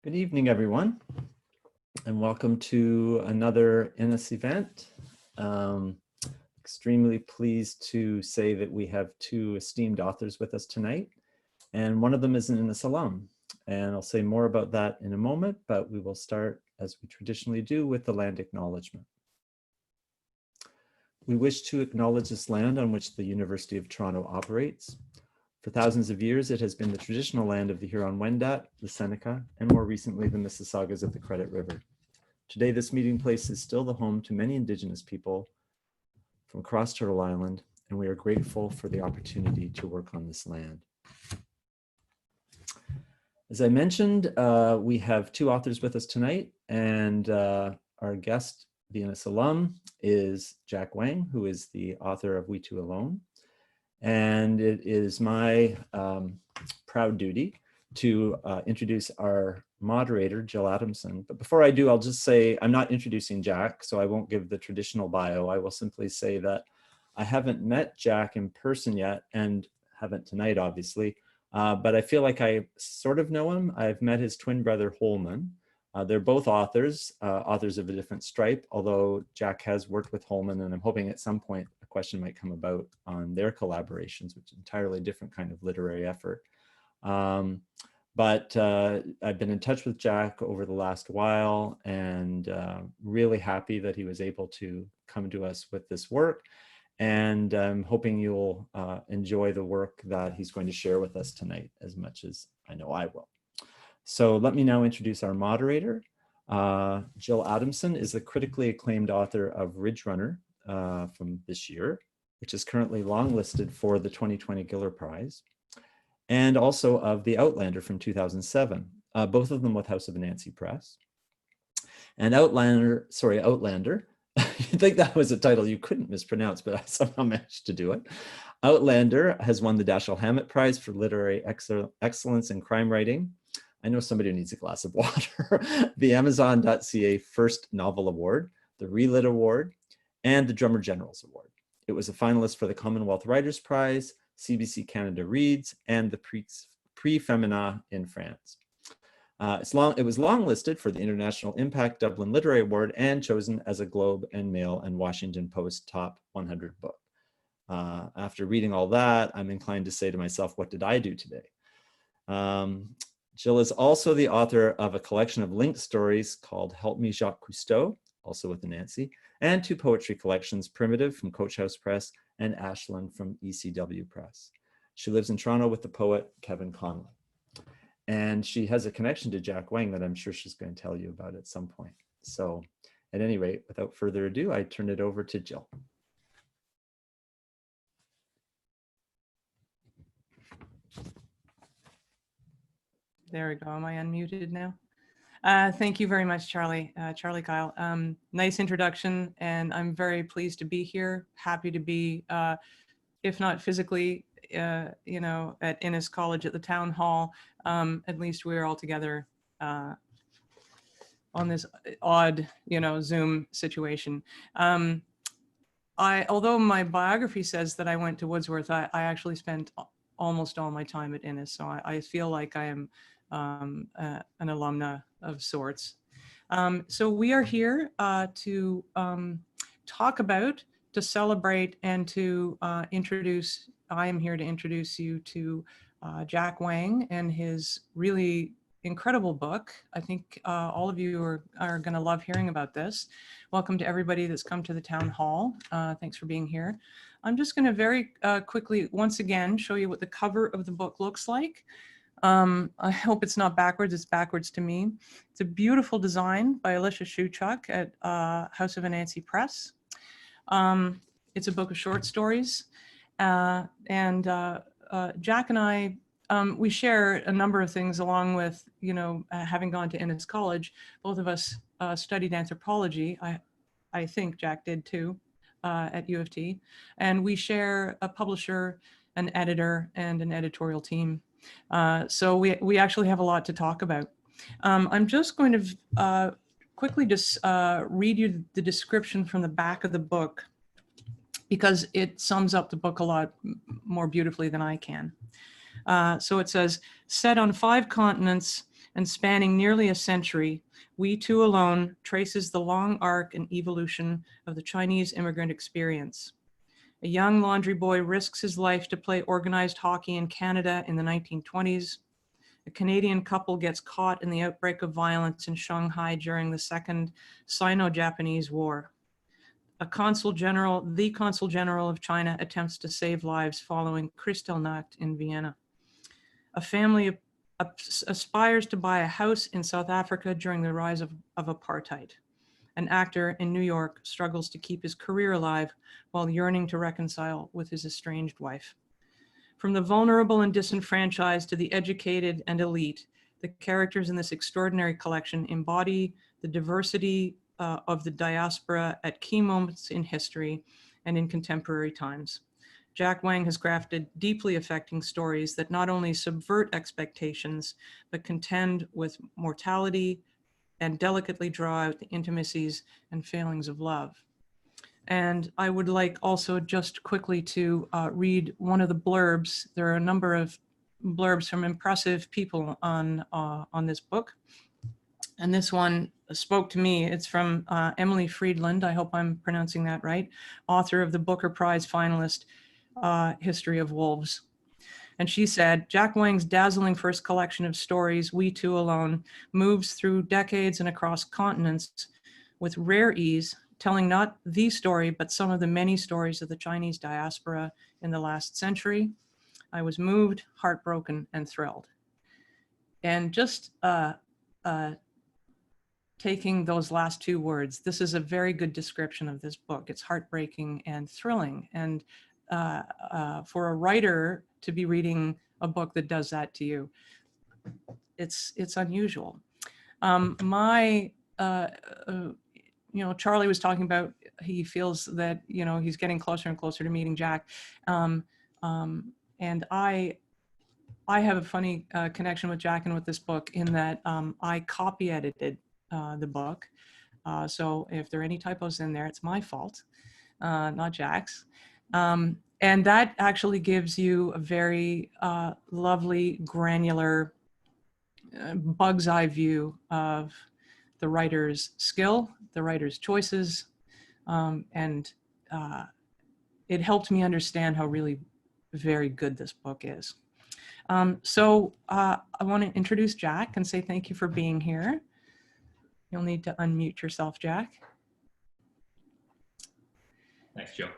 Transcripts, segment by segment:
Good evening, everyone, and welcome to another Innis event. Extremely pleased to say that we have two esteemed authors with us tonight, and one of them is an Innis alum. And I'll say more about that in a moment, but we will start, as we traditionally do, with the land acknowledgement. We wish to acknowledge this land on which the University of Toronto operates. For thousands of years, it has been the traditional land of the Huron-Wendat, the Seneca, and more recently, the Mississaugas of the Credit River. Today, this meeting place is still the home to many Indigenous people from across Turtle Island, and we are grateful for the opportunity to work on this land. As I mentioned, we have two authors with us tonight, and our guest, the Innis alum, is Jack Wang, who is the author of We Two Alone. And it is my proud duty to introduce our moderator, Gil Adamson. But before I do, I'll just say I'm not introducing Jack, so I won't give the traditional bio. I will simply say that I haven't met Jack in person yet, and haven't tonight, obviously. But I feel like I sort of know him. I've met his twin brother, Holman. They're both authors, authors of a different stripe, although Jack has worked with Holman, and I'm hoping at some point a question might come about on their collaborations, which is an entirely different kind of literary effort. But I've been in touch with Jack over the last while, and really happy that he was able to come to us with this work. And I'm hoping you'll enjoy the work that he's going to share with us tonight as much as I know I will. So let me now introduce our moderator. Gil Adamson is the critically acclaimed author of Ridge Runner from this year, which is currently longlisted for the 2020 Giller Prize, and also of The Outlander from 2007, both of them with House of Anansi Press. And Outlander, you'd think that was a title you couldn't mispronounce, but I somehow managed to do it. Outlander has won the Dashiell Hammett Prize for Literary Excellence in Crime Writing. I know somebody who needs a glass of water. The Amazon.ca First Novel Award, the Relit Award, and the Drummer General's Award. It was a finalist for the Commonwealth Writers' Prize, CBC Canada Reads, and the Prix Femina in France. It was longlisted for the International Impact Dublin Literary Award and chosen as a Globe and Mail and Washington Post Top 100 book. After reading all that, I'm inclined to say to myself, what did I do today? Gil is also the author of a collection of linked stories called Help Me Jacques Cousteau, also with Anansi, and two poetry collections, Primitive from Coach House Press and Ashland from ECW Press. She lives in Toronto with the poet Kevin Connolly. And she has a connection to Jack Wang that I'm sure she's going to tell you about at some point. So at any rate, without further ado, I turn it over to Gil. There we go. Am I unmuted now? Thank you very much, Charlie. Charlie Kyle. Nice introduction, and I'm very pleased to be here. Happy to be, if not physically, at Innis College at the Town Hall. At least we're all together on this odd, Zoom situation. Although my biography says that I went to Wordsworth, I actually spent almost all my time at Innis, so I feel like I am an alumna of sorts. So we are here to talk about, to celebrate, and to introduce. I am here to introduce you to Jack Wang and his really incredible book. I think all of you are going to love hearing about this. Welcome to everybody that's come to the Town Hall. Thanks for being here. I'm just going to very quickly, once again, show you what the cover of the book looks like. I hope it's not backwards. It's backwards to me. It's a beautiful design by Alicia Shuchuk at House of Anansi Press. It's a book of short stories. Jack and I, we share a number of things along with, having gone to Innis College. Both of us studied anthropology. I think Jack did too, at U of T. And we share a publisher, an editor, and an editorial team. So we actually have a lot to talk about. I'm just going to quickly just read you the description from the back of the book, because it sums up the book a lot more beautifully than I can. So it says, set on 5 continents and spanning nearly a century, We Two Alone traces the long arc and evolution of the Chinese immigrant experience. A young laundry boy risks his life to play organized hockey in Canada in the 1920s. A Canadian couple gets caught in the outbreak of violence in Shanghai during the Second Sino-Japanese War. The Consul General of China attempts to save lives following Kristallnacht in Vienna. A family aspires to buy a house in South Africa during the rise of apartheid. An actor in New York struggles to keep his career alive while yearning to reconcile with his estranged wife. From the vulnerable and disenfranchised to the educated and elite, the characters in this extraordinary collection embody the diversity of the diaspora at key moments in history and in contemporary times. Jack Wang has crafted deeply affecting stories that not only subvert expectations, but contend with mortality and delicately draw out the intimacies and failings of love. And I would like also just quickly to read one of the blurbs. There are a number of blurbs from impressive people on this book. And this one spoke to me. It's from Emily Friedland, I hope I'm pronouncing that right, author of the Booker Prize finalist, History of Wolves. And she said, Jack Wang's dazzling first collection of stories, We Two Alone, moves through decades and across continents with rare ease, telling not the story, but some of the many stories of the Chinese diaspora in the last century. I was moved, heartbroken, and thrilled. And just taking those last two words, this is a very good description of this book. It's heartbreaking and thrilling. And for a writer to be reading a book that does that to you, it's unusual. Charlie was talking about, he feels that, he's getting closer and closer to meeting Jack. And I have a funny connection with Jack and with this book in that I copy edited the book. So if there are any typos in there, it's my fault, not Jack's. And that actually gives you a very lovely, granular, bug's eye view of the writer's skill, the writer's choices, and it helped me understand how really very good this book is. So I want to introduce Jack and say thank you for being here. You'll need to unmute yourself, Jack. Thanks, Jill.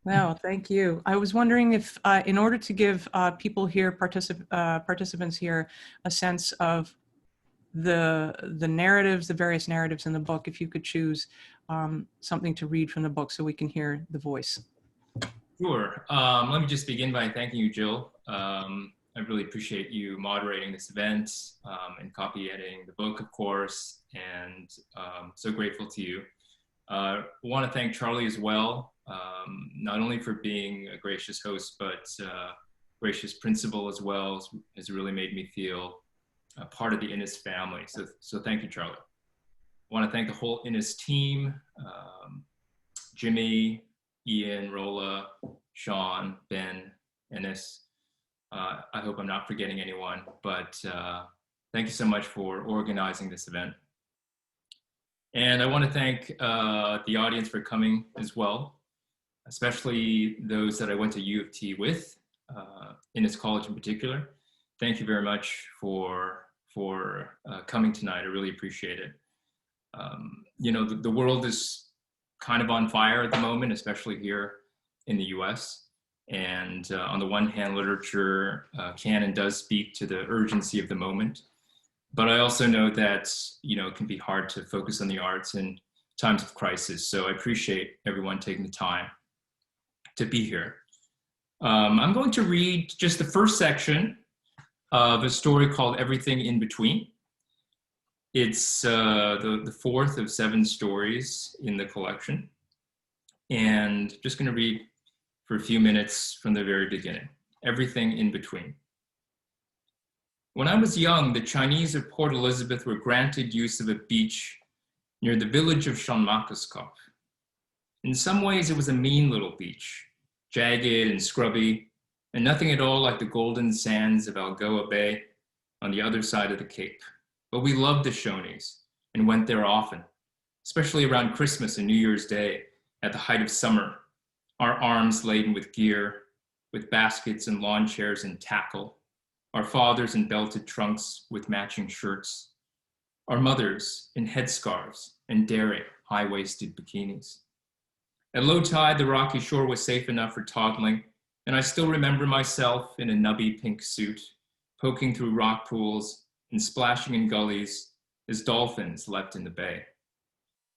No, thank you. I was wondering if, in order to give people here, participants here, a sense of the narratives, the various narratives in the book, if you could choose something to read from the book so we can hear the voice. Sure. Let me just begin by thanking you, Jill. I really appreciate you moderating this event and copy editing the book, of course, and so grateful to you. I want to thank Charlie as well, not only for being a gracious host, but gracious principal as well, has really made me feel a part of the Innis family. So thank you, Charlie. I want to thank the whole Innis team, Jimmy, Ian, Rolla, Sean, Ben, Innis. I hope I'm not forgetting anyone, but thank you so much for organizing this event. And I want to thank the audience for coming as well, especially those that I went to U of T with, Innis College in particular. Thank you very much for coming tonight. I really appreciate it. The world is kind of on fire at the moment, especially here in the US. And on the one hand, literature can and does speak to the urgency of the moment. But I also know that, it can be hard to focus on the arts in times of crisis. So I appreciate everyone taking the time to be here. I'm going to read just the first section of a story called Everything in Between. It's the fourth of 7 stories in the collection. And just going to read for a few minutes from the very beginning. Everything in Between. When I was young, the Chinese of Port Elizabeth were granted use of a beach near the village of Shanmakoscop. In some ways, it was a mean little beach, jagged and scrubby, and nothing at all like the golden sands of Algoa Bay on the other side of the Cape, but we loved the Shoney's and went there often, especially around Christmas and New Year's Day at the height of summer, our arms laden with gear, with baskets and lawn chairs and tackle, our fathers in belted trunks with matching shirts, our mothers in headscarves and daring high-waisted bikinis. At low tide, the rocky shore was safe enough for toddling, and I still remember myself in a nubby pink suit, poking through rock pools and splashing in gullies as dolphins leapt in the bay.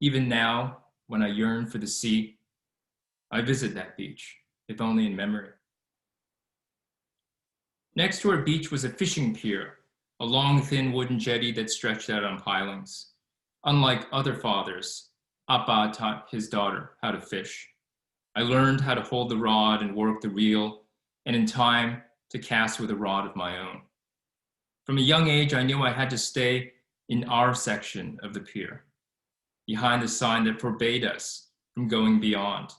Even now, when I yearn for the sea, I visit that beach, if only in memory. Next to our beach was a fishing pier, a long, thin wooden jetty that stretched out on pilings. Unlike other fathers, Appa taught his daughter how to fish. I learned how to hold the rod and work the reel, and in time, to cast with a rod of my own. From a young age, I knew I had to stay in our section of the pier, behind the sign that forbade us from going beyond,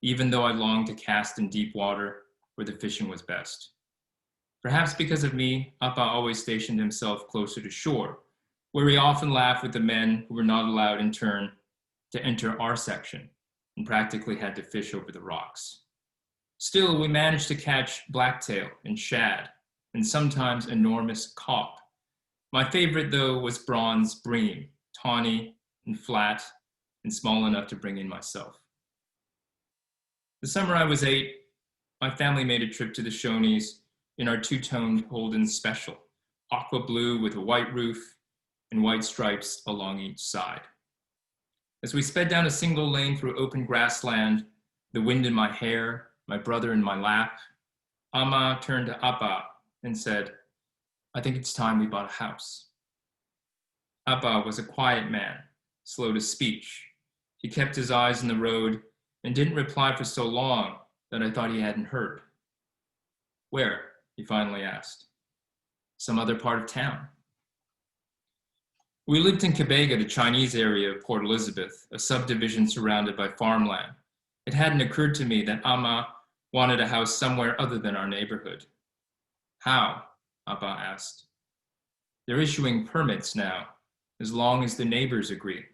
even though I longed to cast in deep water where the fishing was best. Perhaps because of me, Appa always stationed himself closer to shore, where he often laughed with the men who were not allowed in turn to enter our section and practically had to fish over the rocks. Still, we managed to catch blacktail and shad, and sometimes enormous carp. My favorite, though, was bronze bream, tawny and flat and small enough to bring in myself. The summer I was 8, my family made a trip to the Shoney's in our two-toned Holden Special, aqua blue with a white roof and white stripes along each side. As we sped down a single lane through open grassland, the wind in my hair, my brother in my lap, Amma turned to Appa and said, "I think it's time we bought a house." Appa was a quiet man, slow to speech. He kept his eyes on the road and didn't reply for so long that I thought he hadn't heard. "Where?" he finally asked. "Some other part of town." We lived in Cabega, the Chinese area of Port Elizabeth, a subdivision surrounded by farmland. It hadn't occurred to me that Amma wanted a house somewhere other than our neighborhood. "How?" Appa asked. "They're issuing permits now, as long as the neighbors agree."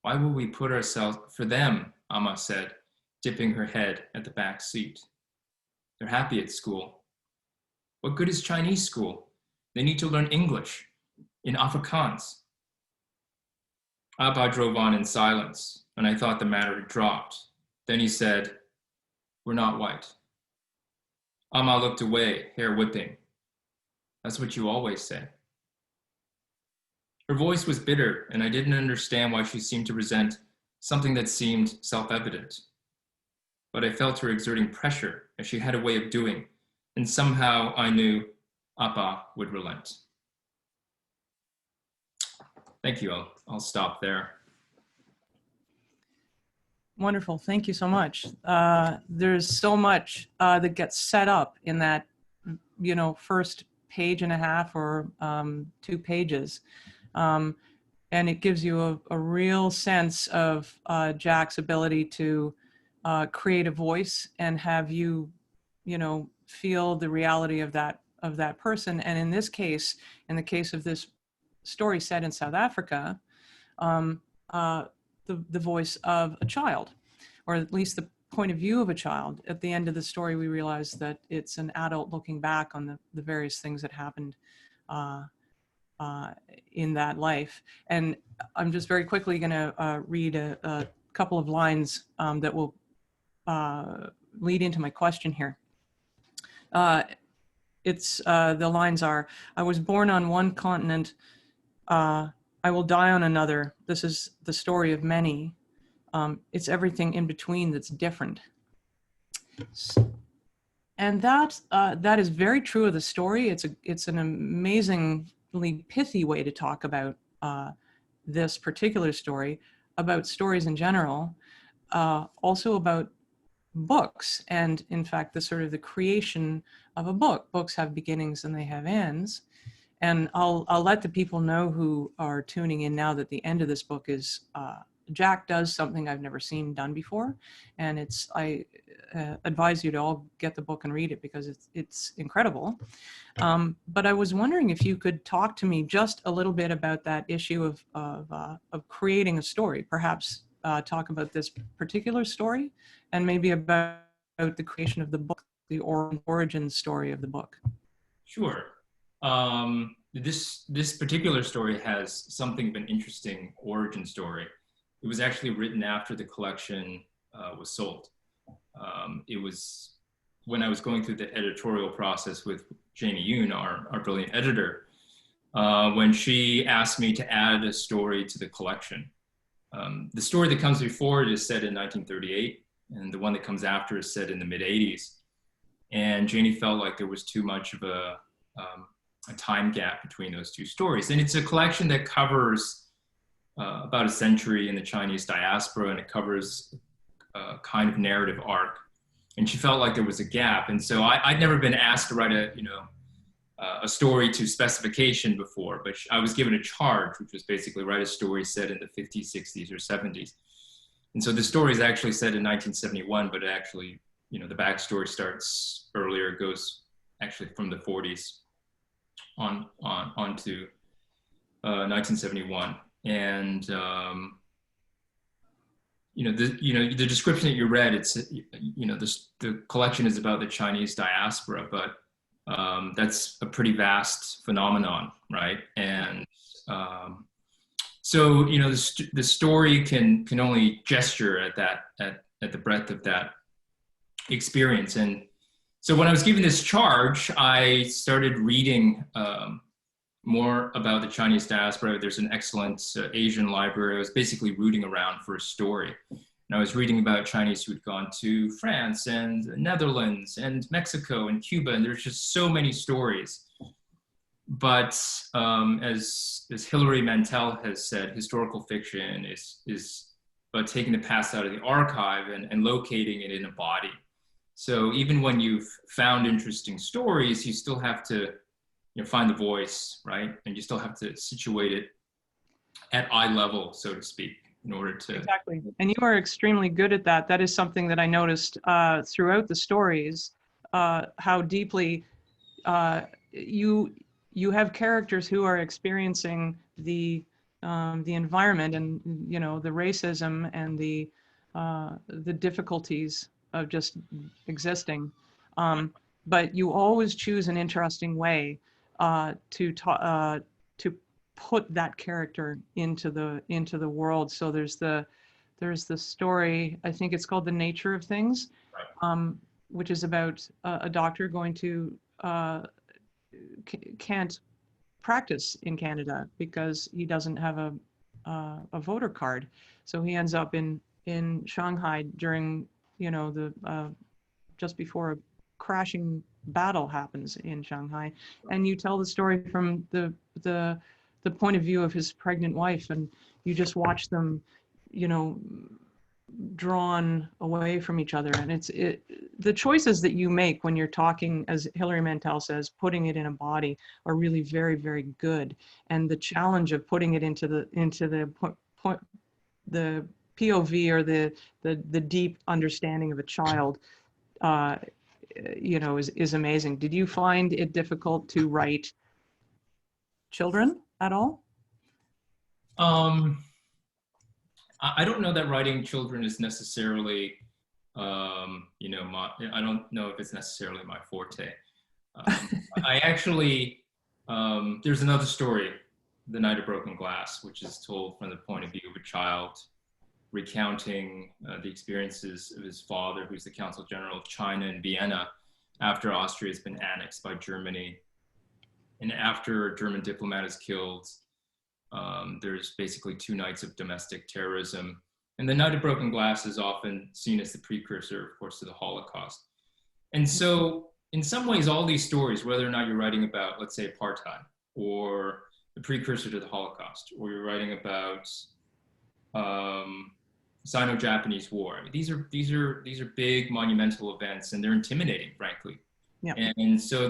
"Why would we put ourselves for them?" Amma said, dipping her head at the back seat. "They're happy at school." "What good is Chinese school? They need to learn English in Afrikaans." Appa drove on in silence, and I thought the matter had dropped. Then he said, "We're not white." Amma looked away, hair whipping. "That's what you always say." Her voice was bitter, and I didn't understand why she seemed to resent something that seemed self-evident. But I felt her exerting pressure, as she had a way of doing, and somehow I knew Appa would relent. Thank you. I'll stop there. Wonderful. Thank you so much. There's so much that gets set up in that, first page and a half or 2 pages. And it gives you a real sense of Jack's ability to create a voice and have you, feel the reality of that person. And in this case, in the case of this story set in South Africa, the voice of a child, or at least the point of view of a child. At the end of the story, we realize that it's an adult looking back on the various things that happened in that life. And I'm just very quickly going to read a couple of lines that will lead into my question here. The lines are, "I was born on one continent, I will die on another. This is the story of many. It's everything in between that's different." And that is very true of the story. It's an amazingly pithy way to talk about this particular story, about stories in general, also about books, and in fact, the creation of a book. Books have beginnings and they have ends. And I'll let the people know who are tuning in now that the end of this book is Jack does something I've never seen done before, and advise you to all get the book and read it because it's incredible. But I was wondering if you could talk to me just a little bit about that issue of creating a story, perhaps talk about this particular story and maybe about the creation of the book, the origin story of the book. Sure. This particular story has something of an interesting origin story. It was actually written after the collection was sold. It was when I was going through the editorial process with Jamie Yoon, our brilliant editor, when she asked me to add a story to the collection. The story that comes before it is set in 1938, and the one that comes after is set in the mid-'80s. And Janie felt like there was too much of a time gap between those two stories. And it's a collection that covers about a century in the Chinese diaspora, and it covers a kind of narrative arc. And she felt like there was a gap. And so I'd never been asked to write a story to specification before, but I was given a charge, which was basically write a story set in the 50s, 60s, or 70s. And so the story is actually set in 1971, but it actually, the backstory starts earlier. It goes actually from the 40s on to 1971. And the description that you read, it's the collection is about the Chinese diaspora, but that's a pretty vast phenomenon, right? And so the story can only gesture at the breadth of that experience. And so when I was given this charge, I started reading more about the Chinese diaspora. There's an excellent Asian library. I was basically rooting around for a story. And I was reading about Chinese who had gone to France and Netherlands and Mexico and Cuba, and there's just so many stories. But as Hilary Mantel has said, historical fiction is about taking the past out of the archive and locating it in a body. So even when you've found interesting stories, you still have to find the voice, right? And you still have to situate it at eye level, so to speak, in order to... Exactly. And you are extremely good at that. That is something that I noticed throughout the stories, how deeply you have characters who are experiencing the environment and, the racism and the difficulties of just existing. But you always choose an interesting way to put that character into the world. So there's the story, I think it's called The Nature of Things, right. Which is about a doctor going to can't practice in Canada because he doesn't have a voter card. So he ends up in Shanghai during just before a crashing battle happens in Shanghai, and you tell the story from the point of view of his pregnant wife, and you just watch them, drawn away from each other. And the choices that you make when you're talking, as Hilary Mantel says, putting it in a body are really very, very good. And the challenge of putting it into the POV or the deep understanding of a child, is amazing. Did you find it difficult to write children at all? I don't know that writing children is necessarily, I don't know if it's necessarily my forte. I actually, there's another story, The Night of Broken Glass, which is told from the point of view of a child recounting the experiences of his father, who's the Consul General of China in Vienna, after Austria has been annexed by Germany. And after a German diplomat is killed, there's basically 2 nights of domestic terrorism. And the Night of Broken Glass is often seen as the precursor, of course, to the Holocaust. And so in some ways, all these stories, whether or not you're writing about, let's say, apartheid, or the precursor to the Holocaust, or you're writing about Sino-Japanese War. I mean, these are big monumental events, and they're intimidating, frankly. Yeah. And so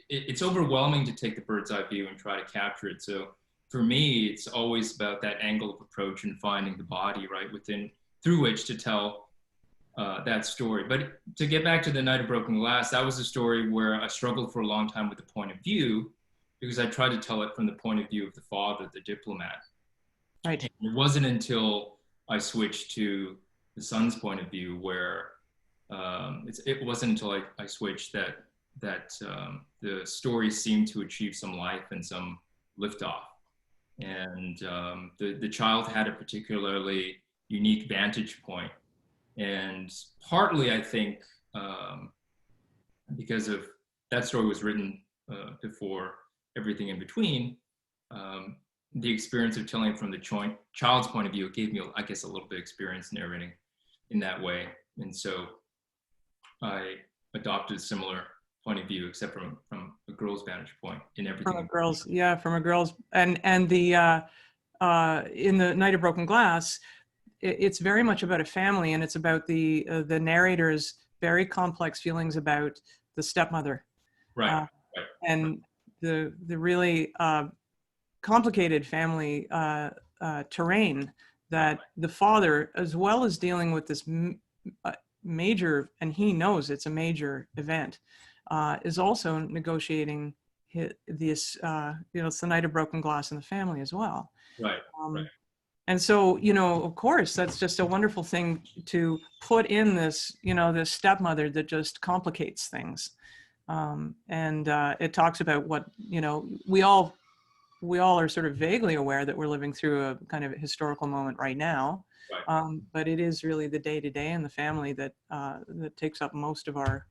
it's overwhelming to take the bird's eye view and try to capture it. So for me, it's always about that angle of approach and finding the body, right, through which to tell that story. But to get back to The Night of Broken Glass, that was a story where I struggled for a long time with the point of view, because I tried to tell it from the point of view of the father, the diplomat. Right. And it wasn't until I switched to the son's point of view where it wasn't until I switched that the story seemed to achieve some life and some liftoff. And the child had a particularly unique vantage point. And partly, I think, because of that story was written before everything in between, the experience of telling from the child's point of view, it gave me, I guess, a little bit of experience narrating in that way. And so I adopted a similar point of view, except from a girl's vantage point in everything. From a girl's, yeah, from a girl's, and the in The Night of Broken Glass, it's very much about a family, and it's about the narrator's very complex feelings about the stepmother, Right. and the really complicated family terrain that the father, as well as dealing with this major, and he knows it's a major event, is also negotiating this, it's the night of broken glass in the family as well. Right. And so, of course, that's just a wonderful thing to put in this, this stepmother that just complicates things. And it talks about what, we all are sort of vaguely aware that we're living through a kind of historical moment right now. Right. But it is really the day-to-day and the family that that takes up most of our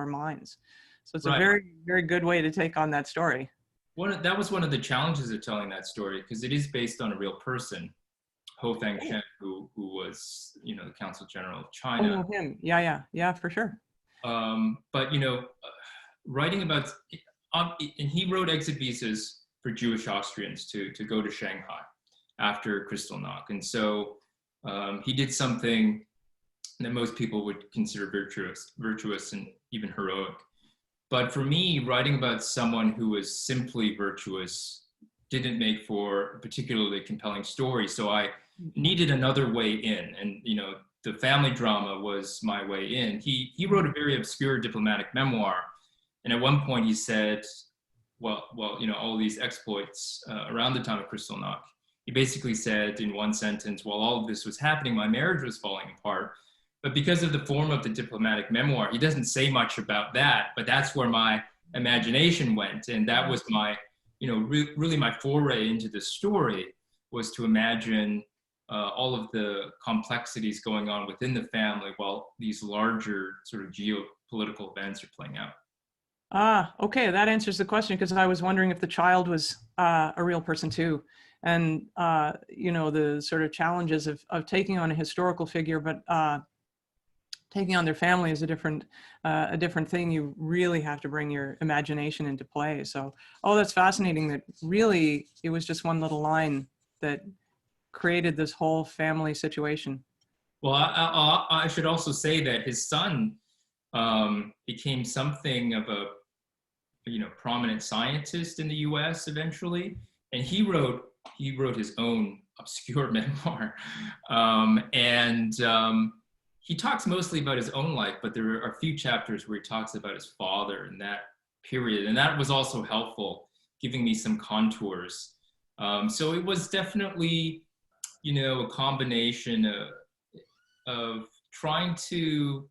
minds. So it's a very, very good way to take on that story. That was one of the challenges of telling that story, because it is based on a real person, Ho Fang-shen, who was, the Consul General of China. Oh, him. Yeah, for sure. But, writing about, and he wrote exit visas for Jewish Austrians to go to Shanghai after Kristallnacht. And so he did something that most people would consider virtuous and even heroic. But for me, writing about someone who was simply virtuous didn't make for a particularly compelling story. So I needed another way in. And, the family drama was my way in. He wrote a very obscure diplomatic memoir. And at one point he said, well, all these exploits around the time of Kristallnacht. He basically said in one sentence, while all of this was happening, my marriage was falling apart. But because of the form of the diplomatic memoir, he doesn't say much about that, but that's where my imagination went. And that was my, really my foray into the story, was to imagine all of the complexities going on within the family while these larger sort of geopolitical events are playing out. Okay, that answers the question, because I was wondering if the child was a real person too. And, the sort of challenges of taking on a historical figure, but taking on their family is a different thing. You really have to bring your imagination into play. So, that's fascinating that really it was just one little line that created this whole family situation. Well, I should also say that his son became something of a, prominent scientist in the U.S. eventually, and he wrote his own obscure memoir, and he talks mostly about his own life, but there are a few chapters where he talks about his father in that period, and that was also helpful, giving me some contours. So it was definitely, a combination of trying to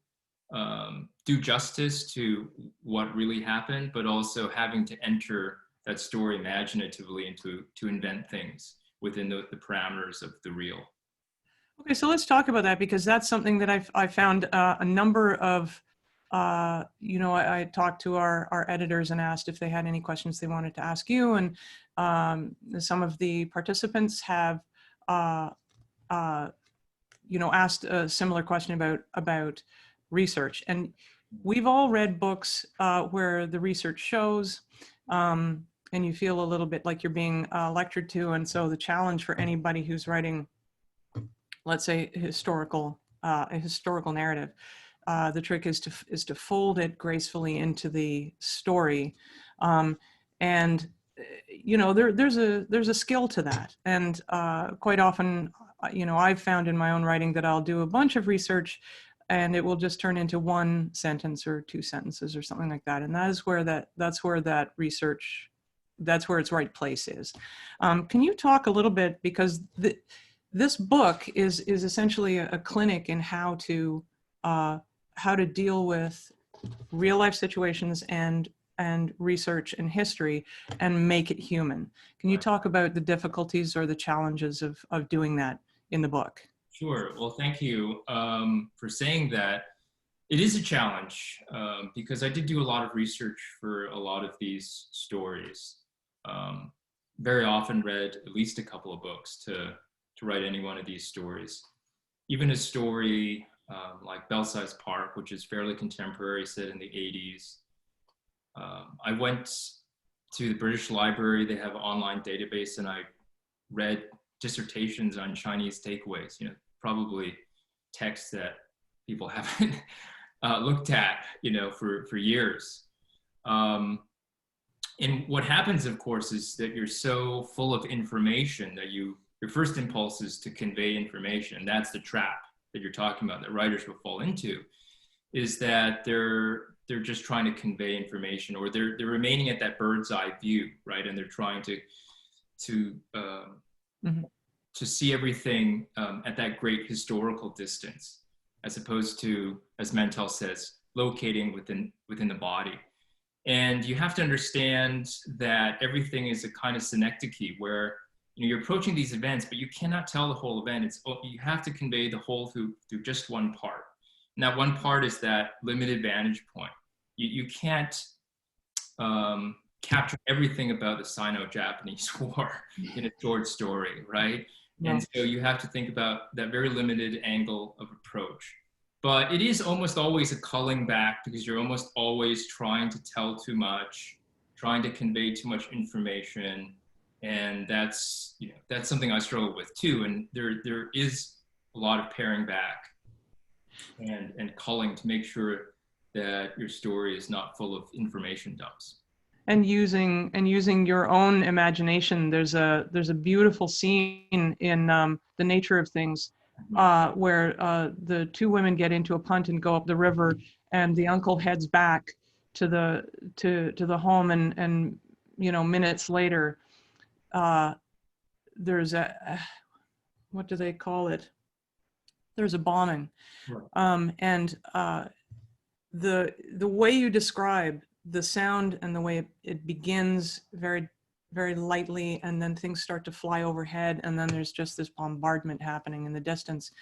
do justice to what really happened, but also having to enter that story imaginatively and to invent things within the parameters of the real. Okay, so let's talk about that, because that's something that I found a number of, I talked to our editors and asked if they had any questions they wanted to ask you. And some of the participants have, asked a similar question about research. And we've all read books where the research shows, and you feel a little bit like you're being lectured to. And so the challenge for anybody who's writing, let's say, a historical narrative, the trick is to fold it gracefully into the story, and there's a skill to that. And quite often you know, I've found in my own writing that I'll do a bunch of research and it will just turn into one sentence or two sentences or something like that. And that's where that research, that's where its right place is. Can you talk a little bit, because this book is essentially a clinic in how to deal with real life situations and research and history and make it human. Can you talk about the difficulties or the challenges of doing that in the book? Sure. Well, thank you for saying that. It is a challenge because I did do a lot of research for a lot of these stories. Very often read at least a couple of books to write any one of these stories. Even a story like Belsize Park, which is fairly contemporary, set in the 80s. I went to the British Library. They have an online database, and I read dissertations on Chinese takeaways, you know, probably texts that people haven't looked at, you know, for years. And what happens, of course, is that you're so full of information that your first impulse is to convey information. And that's the trap that you're talking about that writers will fall into, is that they're just trying to convey information, or they're remaining at that bird's eye view, right? And they're trying to see everything at that great historical distance, as opposed to, as Mantel says, locating within the body. And you have to understand that everything is a kind of synecdoche, where, you know, you're approaching these events, but you cannot tell the whole event. You have to convey the whole through just one part. And that one part is that limited vantage point. You can't capture everything about the Sino-Japanese War in a short story, right? No. And so you have to think about that very limited angle of approach. But it is almost always a culling back, because you're almost always trying to tell too much, trying to convey too much information. And that's, you know, that's something I struggle with too. And there is a lot of paring back and culling to make sure that your story is not full of information dumps. And using your own imagination. There's a beautiful scene in The Nature of Things where the two women get into a punt and go up the river, and the uncle heads back to the home, and you know, minutes later there's a, what do they call it? There's a bombing. Right. And the way you describe the sound and the way it begins very, very lightly, and then things start to fly overhead, and then there's just this bombardment happening in the distance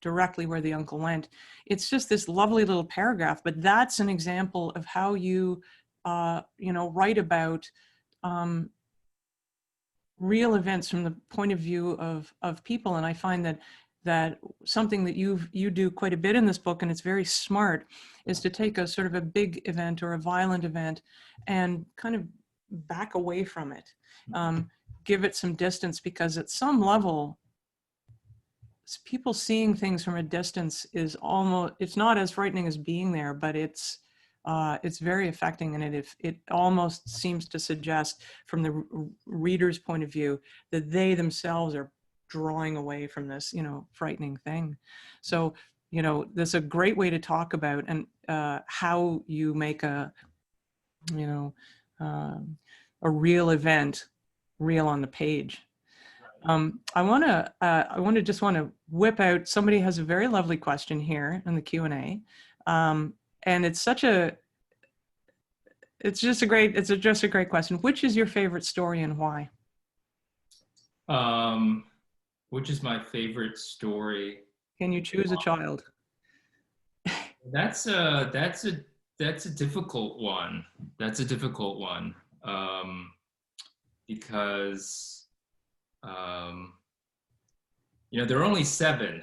directly where the uncle went. It's just this lovely little paragraph, but that's an example of how you, you know, write about real events from the point of view of people. And I find that something that you do quite a bit in this book, and it's very smart, is to take a sort of a big event or a violent event and kind of back away from it, give it some distance, because at some level, people seeing things from a distance is almost, it's not as frightening as being there, but it's very affecting, and it almost seems to suggest from the reader's point of view that they themselves are drawing away from this, you know, frightening thing. So, you know, that's a great way to talk about and how you make a, you know, a real event real on the page. I want to whip out, somebody has a very lovely question here in the Q&A. And it's just a great question. Which is your favorite story and why? Which is my favorite story? Can you choose a child? That's a difficult one. That's a difficult one. Because, you know, there are only 7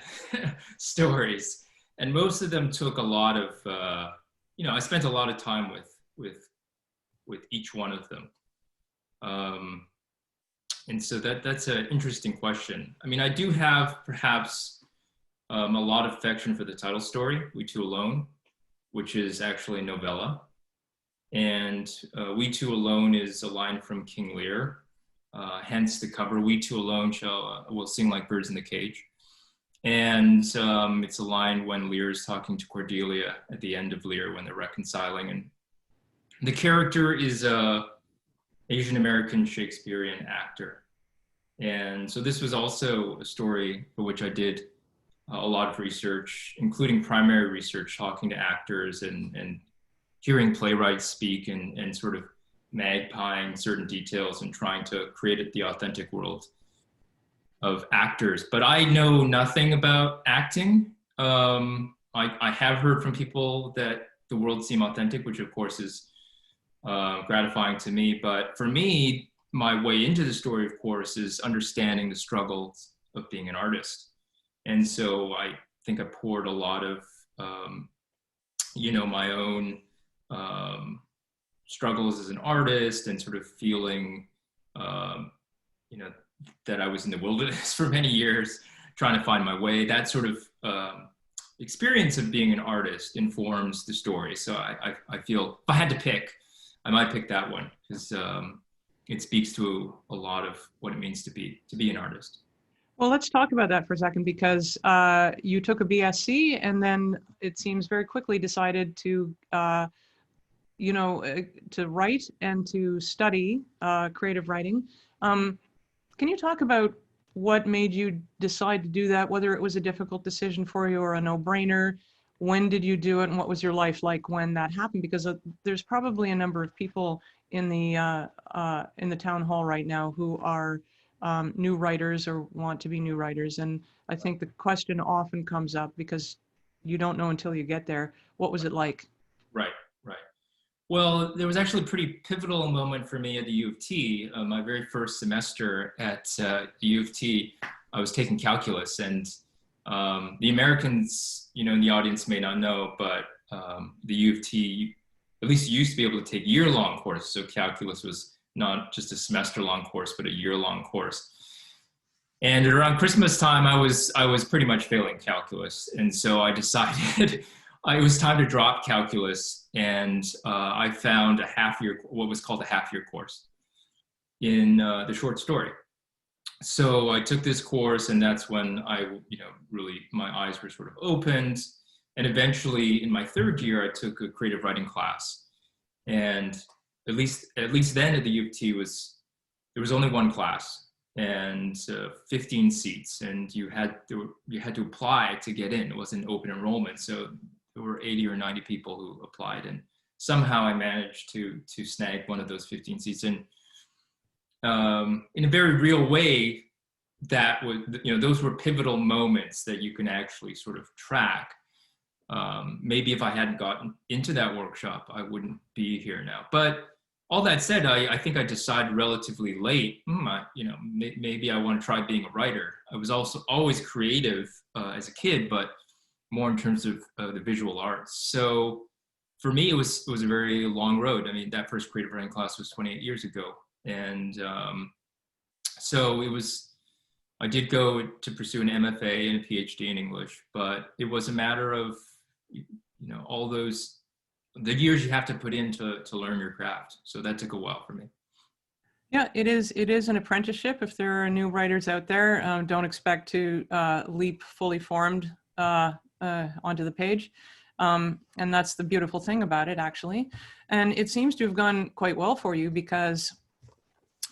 stories, and most of them took a lot of, you know, I spent a lot of time with each one of them. And so that's an interesting question. I mean, I do have perhaps a lot of affection for the title story, We Two Alone, which is actually a novella. And We Two Alone is a line from King Lear. hence the cover, "We Two Alone will sing like birds in the cage." And it's a line when Lear is talking to Cordelia at the end of Lear when they're reconciling. And the character is a Asian American Shakespearean actor. And so this was also a story for which I did a lot of research, including primary research, talking to actors and hearing playwrights speak and sort of magpieing certain details and trying to create the authentic world of actors. But I know nothing about acting. I have heard from people that the world seem authentic, which of course is gratifying to me. But for me, my way into the story, of course, is understanding the struggles of being an artist. And so I think I poured a lot of, my own struggles as an artist and sort of feeling, that I was in the wilderness for many years, trying to find my way. That sort of experience of being an artist informs the story. So I feel if I had to pick, I might pick that one because it speaks to a lot of what it means to be an artist. Well, let's talk about that for a second, because you took a BSc and then it seems very quickly decided to, to write and to study creative writing. Can you talk about what made you decide to do that, whether it was a difficult decision for you or a no-brainer? When did you do it, and what was your life like when that happened? Because there's probably a number of people in the town hall right now who are new writers or want to be new writers. And I think the question often comes up because you don't know until you get there. What was it like? Right. Well, there was actually a pretty pivotal moment for me at the U of T. My very first semester at the U of T, I was taking calculus, and the Americans, in the audience may not know, but the U of T, at least used to be able to take year-long courses. So calculus was not just a semester-long course, but a year-long course. And around Christmas time, I was pretty much failing calculus, and so I decided it was time to drop calculus, and I found what was called a half-year course in the short story. So I took this course, and that's when really my eyes were sort of opened. And eventually, in my third year, I took a creative writing class, and at least then at the U of T there was only one class and 15 seats, and you had to apply to get in. It wasn't open enrollment, so there were 80 or 90 people who applied, and somehow I managed to snag one of those 15 seats. And in a very real way, that was, those were pivotal moments that you can actually sort of track. Maybe if I hadn't gotten into that workshop, I wouldn't be here now. But all that said, I think I decided relatively late, maybe I want to try being a writer. I was also always creative as a kid, but more in terms of the visual arts. So for me, it was a very long road. I mean, that first creative writing class was 28 years ago. And so I did go to pursue an MFA and a PhD in English, but it was a matter of, all the years you have to put in to learn your craft. So that took a while for me. Yeah, it is an apprenticeship. If there are new writers out there, don't expect to leap fully formed onto the page. And that's the beautiful thing about it, actually. And it seems to have gone quite well for you, because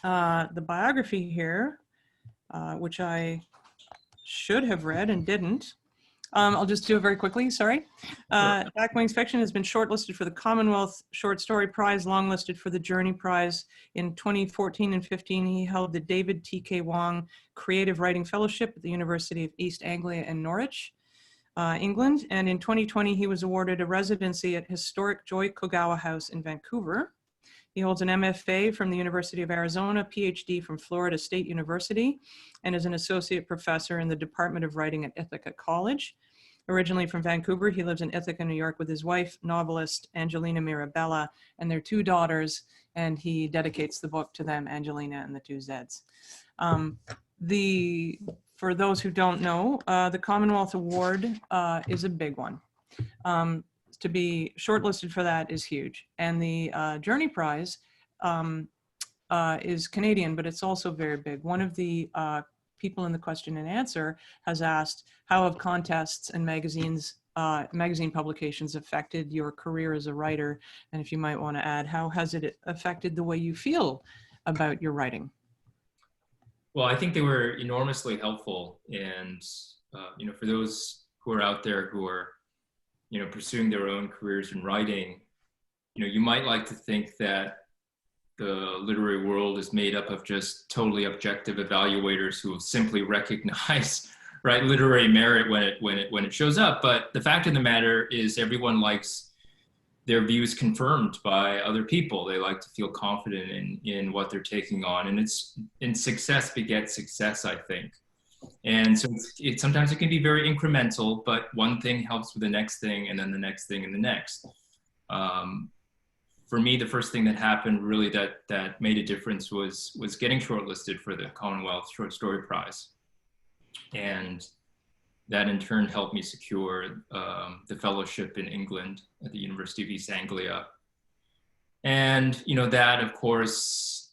the biography here, which I should have read and didn't, I'll just do it very quickly, sorry. Jack Wang's fiction has been shortlisted for the Commonwealth Short Story Prize, longlisted for the Journey Prize. In 2014 and 15, he held the David T.K. Wong Creative Writing Fellowship at the University of East Anglia in Norwich, England. And in 2020, he was awarded a residency at historic Joy Kogawa House in Vancouver. He holds an MFA from the University of Arizona, PhD from Florida State University, and is an associate professor in the Department of Writing at Ithaca College. Originally from Vancouver, he lives in Ithaca, New York with his wife, novelist Angelina Mirabella, and their two daughters, and he dedicates the book to them, Angelina and the two Zeds. For those who don't know, the Commonwealth Award is a big one. To be shortlisted for that is huge. And the Journey Prize is Canadian, but it's also very big. One of the people in the question and answer has asked, how have contests and magazine publications affected your career as a writer? And if you might want to add, how has it affected the way you feel about your writing? Well, I think they were enormously helpful. And, for those who are out there who are, pursuing their own careers in writing, you might like to think that the literary world is made up of just totally objective evaluators who simply recognize literary merit when it shows up. But the fact of the matter is, everyone likes their views confirmed by other people. They like to feel confident in what they're taking on, and success begets success, I think. And so sometimes it can be very incremental, but one thing helps with the next thing, and then the next thing, and the next. For me, the first thing that happened really that made a difference was getting shortlisted for the Commonwealth Short Story Prize. And that in turn helped me secure the fellowship in England at the University of East Anglia. And, that of course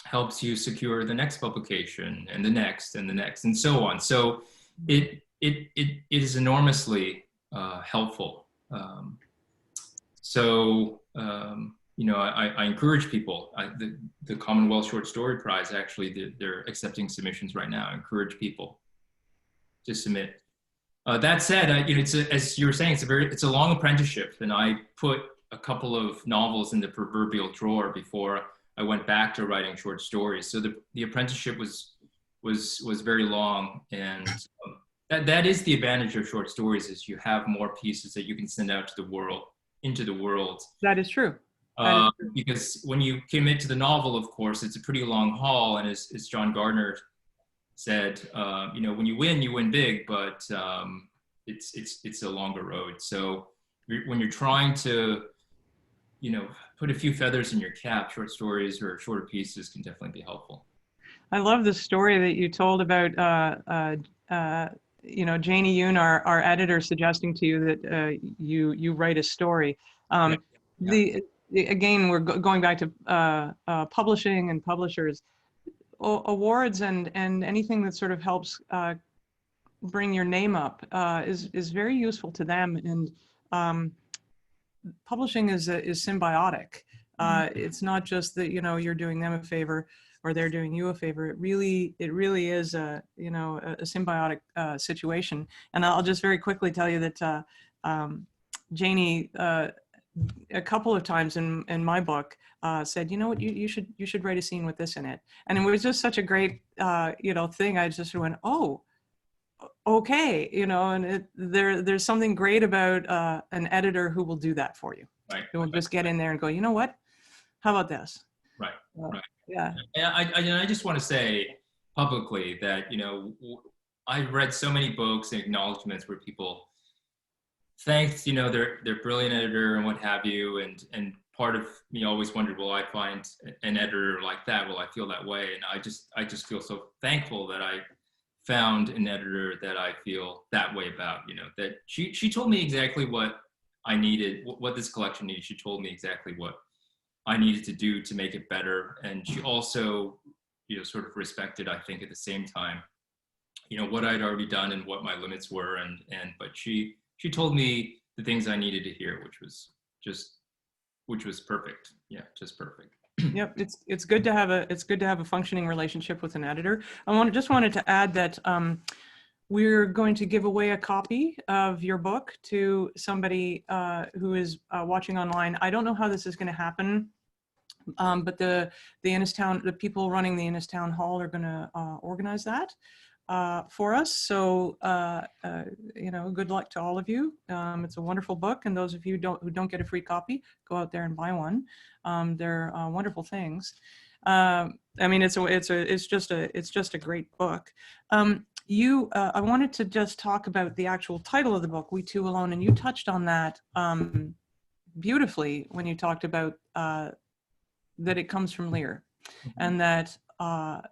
helps you secure the next publication, and the next, and the next, and so on. So it is enormously helpful. I encourage people. The Commonwealth Short Story Prize, actually, they're accepting submissions right now. I encourage people to submit. That said, as you were saying, it's a long apprenticeship, and I put a couple of novels in the proverbial drawer before I went back to writing short stories. So the apprenticeship was very long, and that is the advantage of short stories, is you have more pieces that you can send out into the world. That is true. Because when you commit to the novel, of course, it's a pretty long haul, and as John Gardner said, when you win big, but it's a longer road. So when you're trying to, put a few feathers in your cap, short stories or shorter pieces can definitely be helpful. I love the story that you told about, Janie Yoon, our editor, suggesting to you that you write a story. Again, we're going back to publishing and publishers. Awards and anything that sort of helps bring your name up is very useful to them. And publishing is symbiotic. It's not just that you're doing them a favor or they're doing you a favor. It really is a symbiotic situation. And I'll just very quickly tell you that Janie, a couple of times in my book, said, you should write a scene with this in it. And it was just such a great, thing. I just went, oh, okay. And there's something great about an editor who will do that for you. Right. Who will just get in there and go, you know what? How about this? Right. Right. Yeah. And I just want to say publicly that, I've read so many books and acknowledgments where people thanked, their brilliant editor and what have you. And part of me always wondered, will I find an editor like that? Will I feel that way? And I just feel so thankful that I found an editor that I feel that way about, that she told me exactly what I needed, what this collection needed. She told me exactly what I needed to do to make it better. And she also, sort of respected, I think, at the same time, what I'd already done and what my limits were. But she told me the things I needed to hear, which was perfect. Yeah, just perfect. Yep, it's good to have a functioning relationship with an editor. I just wanted to add that we're going to give away a copy of your book to somebody who is watching online. I don't know how this is going to happen, but the people running the Innis Town Hall are going to organize that for us. So good luck to all of you. It's a wonderful book, and those of you who don't get a free copy, go out there and buy one. They're wonderful things. It's just a great book. I wanted to just talk about the actual title of the book, We Two Alone, and you touched on that beautifully when you talked about that it comes from Lear, and that at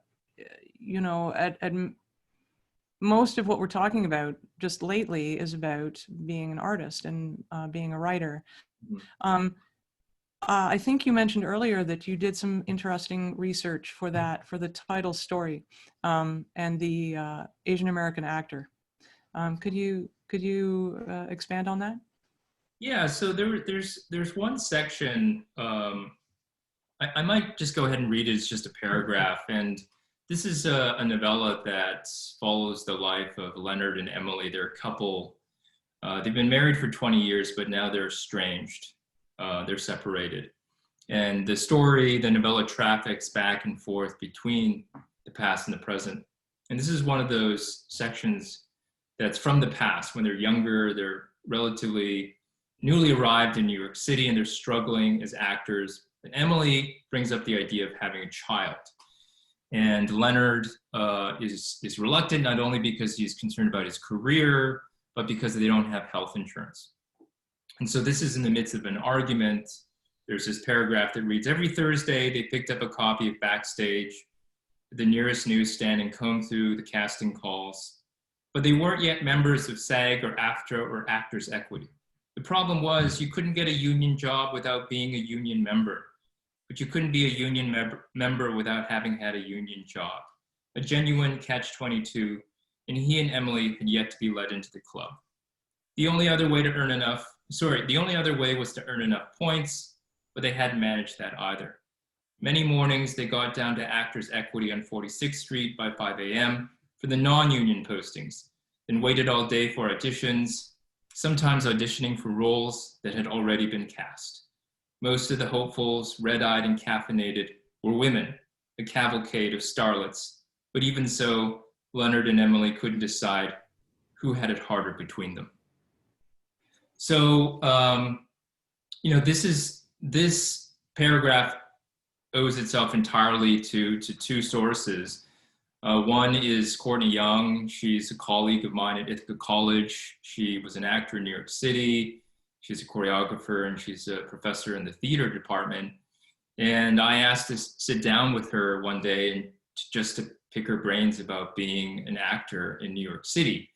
most of what we're talking about just lately is about being an artist and being a writer. I think you mentioned earlier that you did some interesting research for that, for the title story, and the Asian American actor. Could you expand on that? Yeah, so there's one section. I might just go ahead and read it. It's just a paragraph, and this is a novella that follows the life of Leonard and Emily. They're a couple. They've been married for 20 years, but now they're estranged. They're separated. And the story, the novella traffics back and forth between the past and the present. And this is one of those sections that's from the past, when they're younger, they're relatively newly arrived in New York City, and they're struggling as actors. And Emily brings up the idea of having a child. And Leonard is reluctant, not only because he's concerned about his career, but because they don't have health insurance. And so this is in the midst of an argument. There's this paragraph that reads, every Thursday, they picked up a copy of Backstage at the nearest newsstand and combed through the casting calls. But they weren't yet members of SAG or AFTRA or Actors Equity. The problem was you couldn't get a union job without being a union member, but you couldn't be a union member without having had a union job. A genuine catch-22, and he and Emily had yet to be let into the club. The only other way was to earn enough points, but they hadn't managed that either. Many mornings they got down to Actors Equity on 46th Street by 5 a.m. for the non-union postings, then waited all day for auditions, sometimes auditioning for roles that had already been cast. Most of the hopefuls, red-eyed and caffeinated, were women, a cavalcade of starlets, but even so, Leonard and Emily couldn't decide who had it harder between them. So, this paragraph owes itself entirely to two sources. One is Courtney Young. She's a colleague of mine at Ithaca College. She was an actor in New York City. She's a choreographer, and she's a professor in the theater department. And I asked to sit down with her one day and just to pick her brains about being an actor in New York City.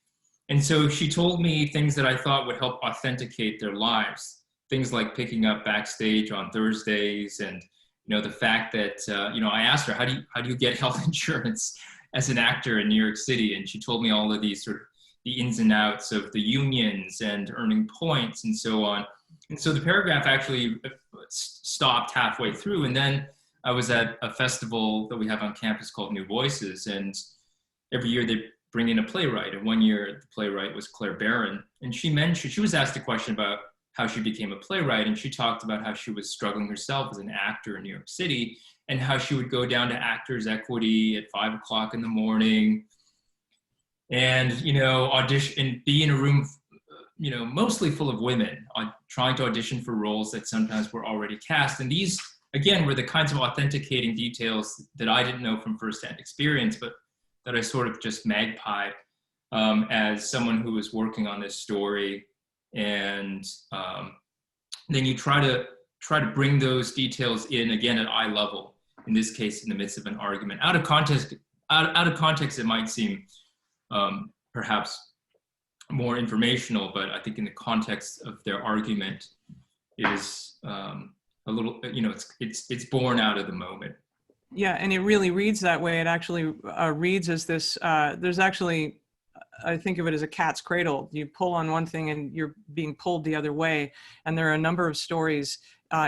And so she told me things that I thought would help authenticate their lives. Things like picking up Backstage on Thursdays, and the fact that I asked her, how do you get health insurance as an actor in New York City? And she told me all of these sort of the ins and outs of the unions and earning points and so on. And so the paragraph actually stopped halfway through, and then I was at a festival that we have on campus called New Voices, and every year they bring in a playwright. And one year the playwright was Claire Barron, and she was asked a question about how she became a playwright, and she talked about how she was struggling herself as an actor in New York City, and how she would go down to Actors Equity at 5 o'clock in the morning and audition and be in a room mostly full of women trying to audition for roles that sometimes were already cast. And these, again, were the kinds of authenticating details that I didn't know from firsthand experience, but that I sort of just magpied as someone who was working on this story. And then you try to bring those details in, again, at eye level, in this case in the midst of an argument. Out of context it might seem perhaps more informational, but I think in the context of their argument is a little, it's born out of the moment. Yeah, and it really reads that way. It actually reads as this, there's actually, I think of it as a cat's cradle. You pull on one thing and you're being pulled the other way. And there are a number of stories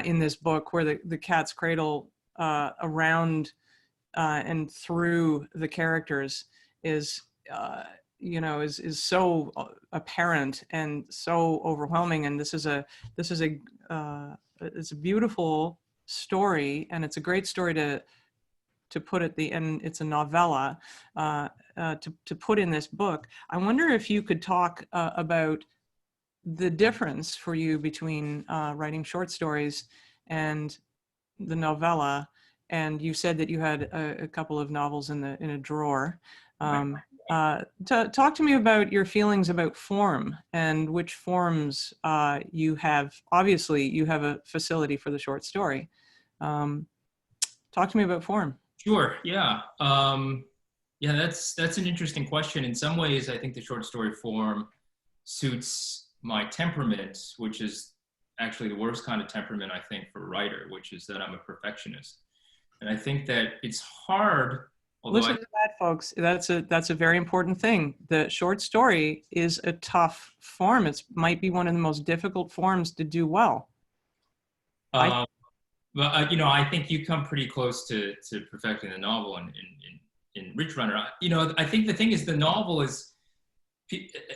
in this book where the cat's cradle around and through the characters is so apparent and so overwhelming. And it's a beautiful story, and it's a great story to put at the end. It's a novella to put in this book. I wonder if you could talk about the difference for you between writing short stories and the novella. And you said that you had a couple of novels in a drawer. Talk to me about your feelings about form and which forms you have. Obviously, you have a facility for the short story. Talk to me about form. Sure. Yeah. That's an interesting question. In some ways, I think the short story form suits my temperament, which is actually the worst kind of temperament, I think, for a writer, which is that I'm a perfectionist. And I think that it's hard, although Listen to that, folks. That's a very important thing. The short story is a tough form. It might be one of the most difficult forms to do well. well, you know, I think you come pretty close to perfecting the novel in Ridge Runner. You know, I think the thing is the novel is,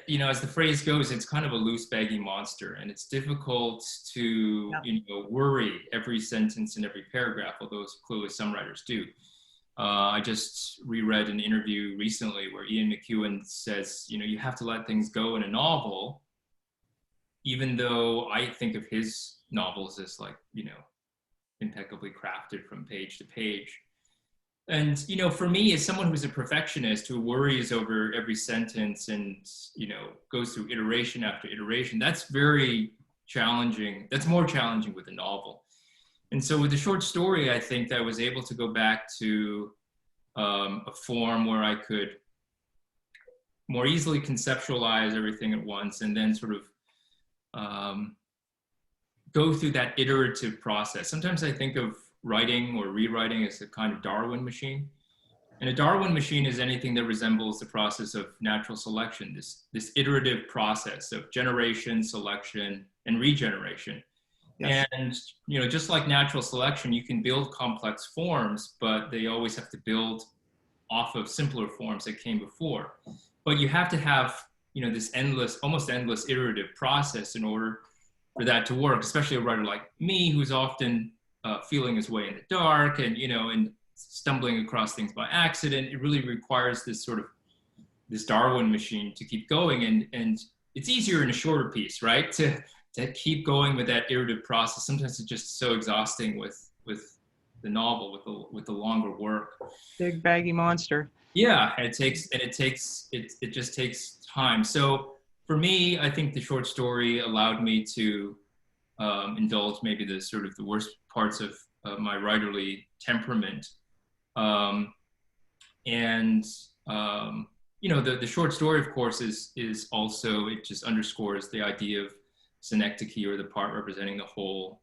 you know, as the phrase goes, it's kind of a loose, baggy monster, and it's difficult to, you know, worry every sentence and every paragraph, although clearly some writers do. I just reread an interview recently where Ian McEwan says, you know, you have to let things go in a novel, even though I think of his novels as like, you know, impeccably crafted from page to page. And, you know, for me, as someone who's a perfectionist who worries over every sentence and, you know, goes through iteration after iteration, that's very challenging. That's more challenging with a novel. And so with the short story, I think that I was able to go back to a form where I could more easily conceptualize everything at once and then sort of go through that iterative process. Sometimes I think of writing or rewriting as a kind of Darwin machine. And a Darwin machine is anything that resembles the process of natural selection, this iterative process of generation, selection, and regeneration. Yes. And, you know, just like natural selection, you can build complex forms, but they always have to build off of simpler forms that came before. But you have to have, you know, this endless, almost endless iterative process in order for that to work, especially a writer like me, who's often feeling his way in the dark and, you know, and stumbling across things by accident. It really requires this sort of, this Darwin machine to keep going. And it's easier in a shorter piece, right? To keep going with that iterative process. Sometimes it's just so exhausting with the novel, with the longer work. Big baggy monster. Yeah, it just takes time. So for me, I think the short story allowed me to indulge maybe the sort of the worst parts of my writerly temperament. You know, the short story, of course, is also, it just underscores the idea of synecdoche, or the part representing the whole.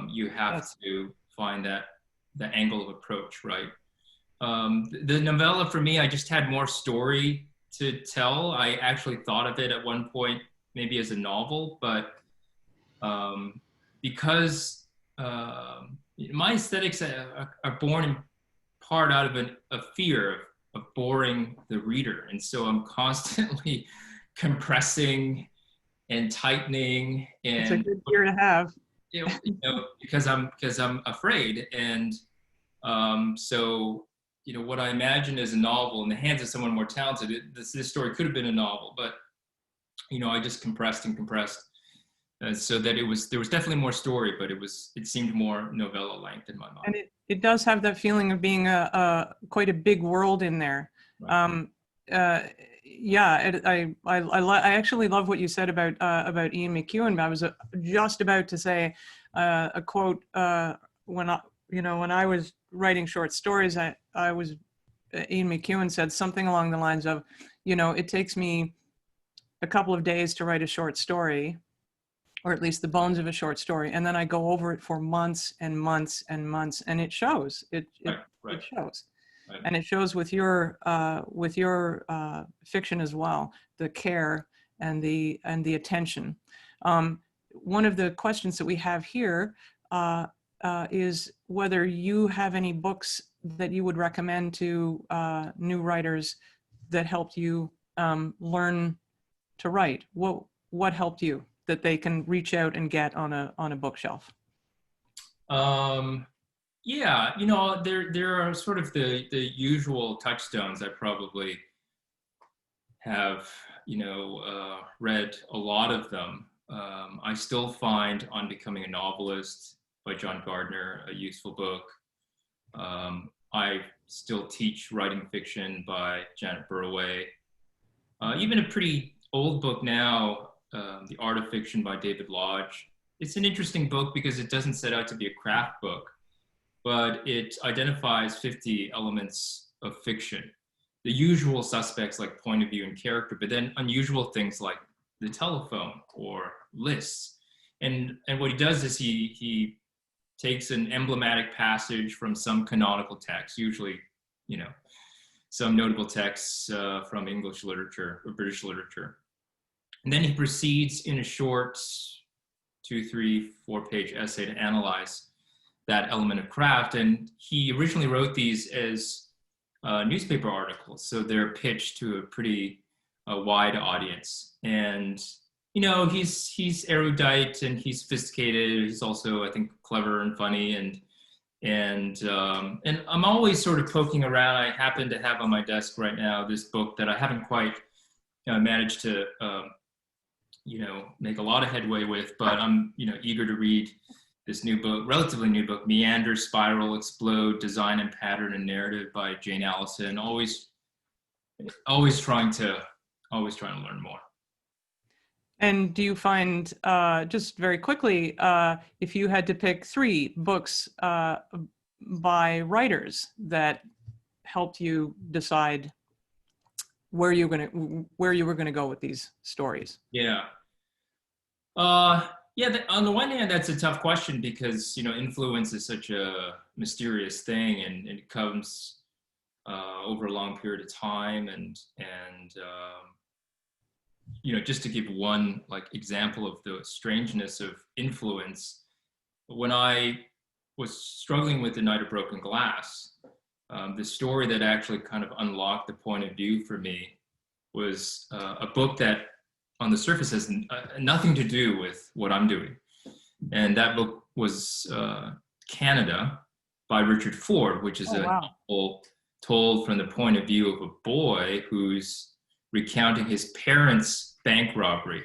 You have to find the angle of approach, right? The novella for me, I just had more story to tell. I actually thought of it at one point maybe as a novel, but because my aesthetics are born in part out of a fear of boring the reader, and so I'm constantly compressing and tightening. And it's a good fear to have. You know, because I'm afraid, and so, you know, what I imagine as a novel in the hands of someone more talented, this story could have been a novel, but, you know, I just compressed and compressed, so that there was definitely more story, but it seemed more novella length in my mind. And it does have that feeling of being quite a big world in there. Right. Yeah, I actually love what you said about Ian McEwan. I was just about to say a quote when I was writing short stories. Ian McEwan said something along the lines of, you know, it takes me a couple of days to write a short story, or at least the bones of a short story, and then I go over it for months and months and months, and it shows. It shows. Right. And it shows with your fiction as well, the care and the attention. One of the questions that we have here is whether you have any books that you would recommend to new writers that helped you learn to write. What helped you that they can reach out and get on a bookshelf? Yeah, you know, there are sort of the usual touchstones. I probably have, you know, read a lot of them. I still find On Becoming a Novelist by John Gardner a useful book. I still teach writing fiction by Janet Burroway. Even a pretty old book now, The Art of Fiction by David Lodge. It's an interesting book because it doesn't set out to be a craft book, but it identifies 50 elements of fiction. The usual suspects like point of view and character, but then unusual things like the telephone or lists. And what he does is he takes an emblematic passage from some canonical text, usually, you know, some notable texts from English literature or British literature. And then he proceeds in a short 2, 3, 4-page essay to analyze that element of craft. And he originally wrote these as newspaper articles, so they're pitched to a pretty wide audience. And you know, he's erudite and he's sophisticated. He's also, I think, clever and funny. And I'm always sort of poking around. I happen to have on my desk right now this book that I haven't quite managed to you know, make a lot of headway with, but I'm, you know, eager to read this new book, relatively new book, Meander, Spiral, Explode, Design and Pattern and Narrative by Jane Allison. Always trying to learn more. And do you find, just very quickly, if you had to pick 3 books by writers that helped you decide where you were gonna go with these stories? Yeah. Yeah, on the one hand, that's a tough question because, you know, influence is such a mysterious thing, and it comes over a long period of time. And you know, just to give one like example of the strangeness of influence, when I was struggling with The Night of Broken Glass, the story that actually kind of unlocked the point of view for me was a book that on the surface has nothing to do with what I'm doing. And that book was Canada by Richard Ford, which is a novel told from the point of view of a boy who's recounting his parents' bank robbery,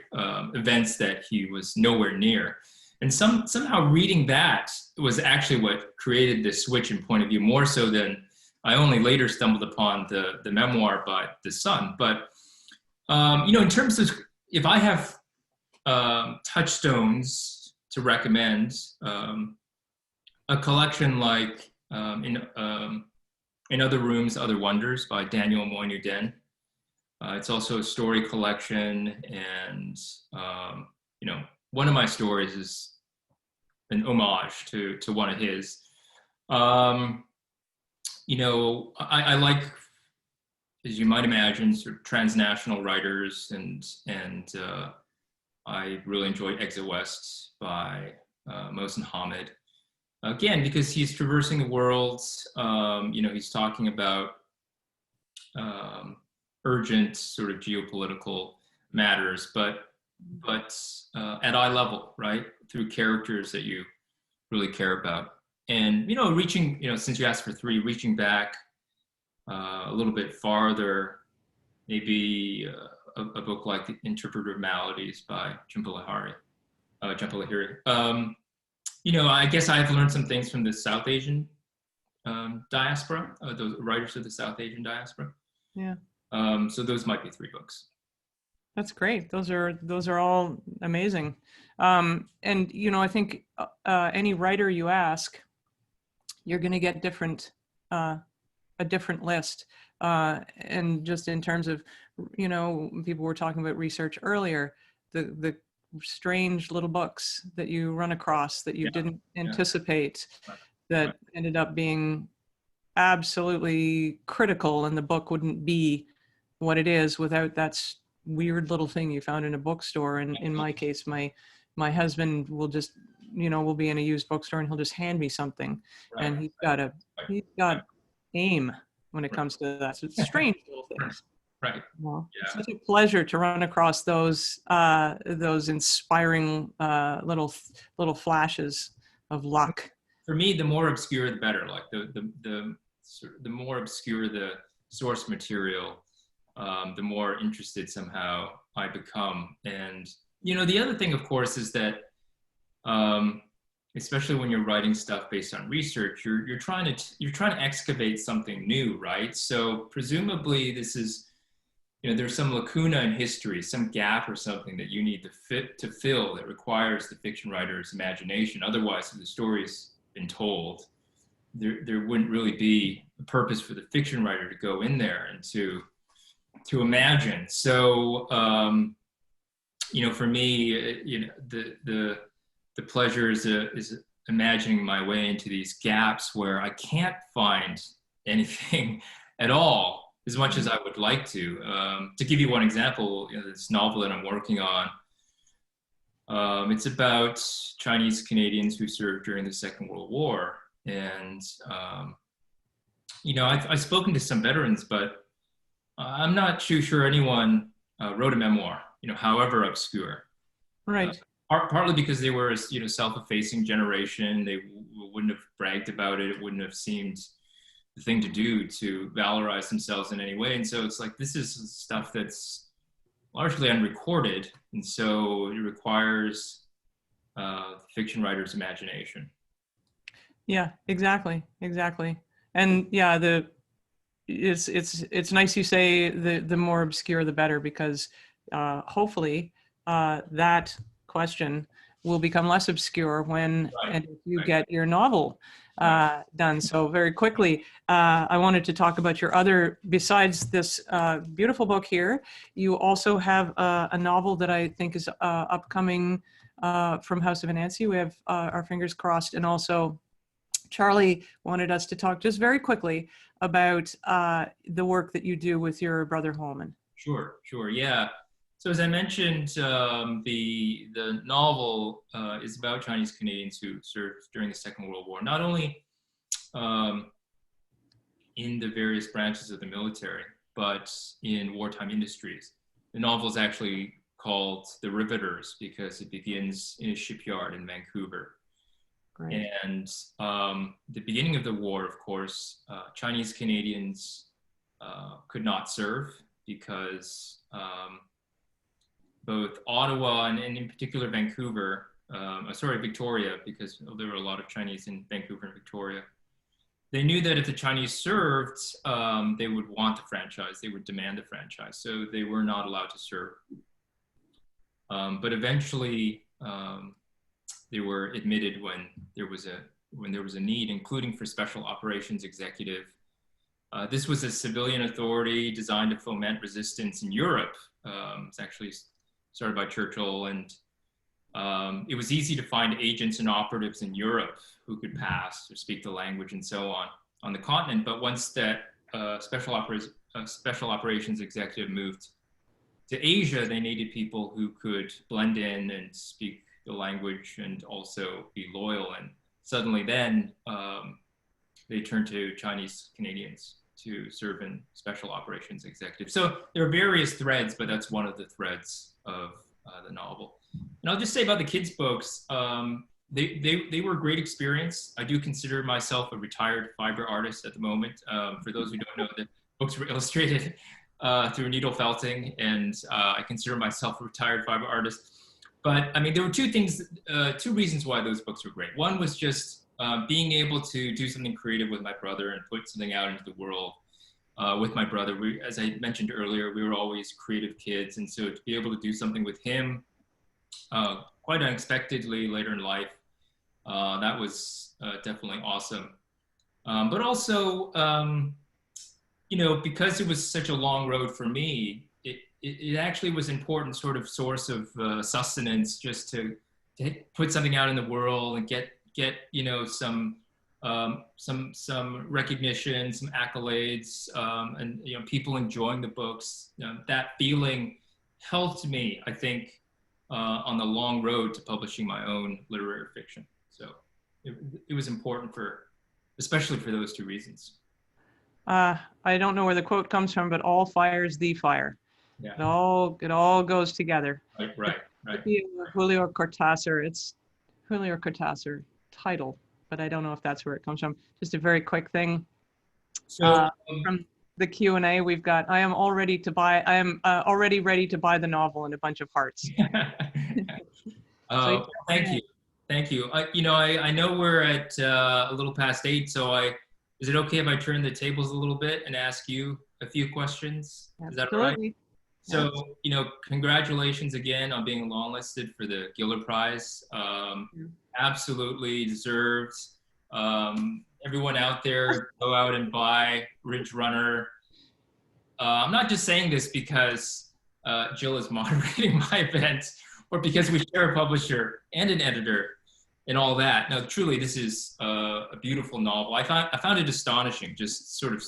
events that he was nowhere near. And somehow reading that was actually what created this switch in point of view, more so than I only later stumbled upon the memoir by the son. But, you know, in terms of, if I have touchstones to recommend, a collection like In Other Rooms, Other Wonders by Daniel Moynihan. It's also a story collection, and you know, one of my stories is an homage to one of his. You know, I like, as you might imagine, sort of transnational writers, and I really enjoyed Exit West by Mohsen Hamid. Again, because he's traversing the world. You know, he's talking about urgent sort of geopolitical matters, but at eye level, right? Through characters that you really care about. And, you know, reaching, you know, since you asked for 3, reaching back a little bit farther, maybe a book like The Interpreter of Maladies by Jhumpa Lahiri. You know, I guess I've learned some things from the South Asian diaspora, those writers of the South Asian diaspora. Yeah. So those might be 3 books. That's great. Those are all amazing. And, you know, I think any writer you ask, you're going to get a different list. And just in terms of, you know, people were talking about research earlier, the strange little books that you run across that you didn't anticipate, that ended up being absolutely critical, and the book wouldn't be what it is without that weird little thing you found in a bookstore. And in my case, my husband will just, you know, we'll be in a used bookstore and he'll just hand me something, and he's got aim when it comes to that. So it's strange little things. Right. Well, it's such a pleasure to run across those inspiring little flashes of luck. For me, the more obscure, the better. Like the more obscure the source material, the more interested somehow I become. And, you know, the other thing, of course, is that, especially when you're writing stuff based on research, you're trying to excavate something new, right? So presumably this is, you know, there's some lacuna in history, some gap or something that you need to fill that requires the fiction writer's imagination. Otherwise, if the story's been told, there wouldn't really be a purpose for the fiction writer to go in there and to imagine. So, you know, for me, you know, the pleasure is imagining my way into these gaps where I can't find anything at all, as much as I would like to. To give you one example, this novel that I'm working on, it's about Chinese Canadians who served during the Second World War. And, I've spoken to some veterans, but I'm not too sure anyone wrote a memoir, however obscure. Right. Partly because they were, self-effacing generation. They wouldn't have bragged about it. It wouldn't have seemed the thing to do to valorize themselves in any way. And so it's like, this is stuff that's largely unrecorded. And so it requires the fiction writer's imagination. Yeah, exactly. And yeah, it's nice you say the more obscure, the better, because hopefully that question will become less obscure when and if you get your novel done. So very quickly, I wanted to talk about your other, besides this beautiful book here, you also have a novel that I think is upcoming from House of Anansi. We have our fingers crossed. And also Charlie wanted us to talk just very quickly about the work that you do with your brother Holman. Sure, yeah. So as I mentioned, the novel is about Chinese Canadians who served during the Second World War, not only in the various branches of the military, but in wartime industries. The novel is actually called The Riveters because it begins in a shipyard in Vancouver. Great. And the beginning of the war, of course, Chinese Canadians could not serve because both Ottawa and in particular Vancouver, Victoria, because there were a lot of Chinese in Vancouver and Victoria. They knew that if the Chinese served, they would want the franchise, they would demand the franchise, so they were not allowed to serve. But eventually, they were admitted when there was a need, including for special operations executive. This was a civilian authority designed to foment resistance in Europe. It's actually started by Churchill, and it was easy to find agents and operatives in Europe who could pass or speak the language and so on the continent. But once that special operations executive moved to Asia, they needed people who could blend in and speak the language and also be loyal. And suddenly then they turned to Chinese Canadians to serve in special operations executive. So there are various threads, but that's one of the threads of the novel. And I'll just say about the kids' books, they were a great experience. I do consider myself a retired fiber artist at the moment. For those who don't know, the books were illustrated through needle felting, and I consider myself a retired fiber artist. But I mean, there were two reasons why those books were great. One was just being able to do something creative with my brother and put something out into the world with my brother. As I mentioned earlier, we were always creative kids. And so to be able to do something with him quite unexpectedly later in life, that was definitely awesome. But also, because it was such a long road for me, it actually was an important sort of source of sustenance just to put something out in the world and get some recognition, some accolades, and people enjoying the books. That feeling helped me, I think, on the long road to publishing my own literary fiction. So it was important especially for those two reasons. I don't know where the quote comes from, but all fire is the fire. Yeah. It all goes together. Right. Julio Cortázar. It's Julio Cortázar title, but I don't know if that's where it comes from. Just a very quick thing. So from the Q&A, we've got, I am already ready to buy the novel and a bunch of hearts. So, thank you. I know we're at a little past 8, so is it okay if I turn the tables a little bit and ask you a few questions? Is that all right? So, congratulations again on being longlisted for the Giller Prize. Absolutely deserved. Everyone out there, go out and buy Ridge Runner. I'm not just saying this because Jill is moderating my event or because we share a publisher and an editor. and all that. Now, truly, this is a beautiful novel. I found it astonishing, just sort of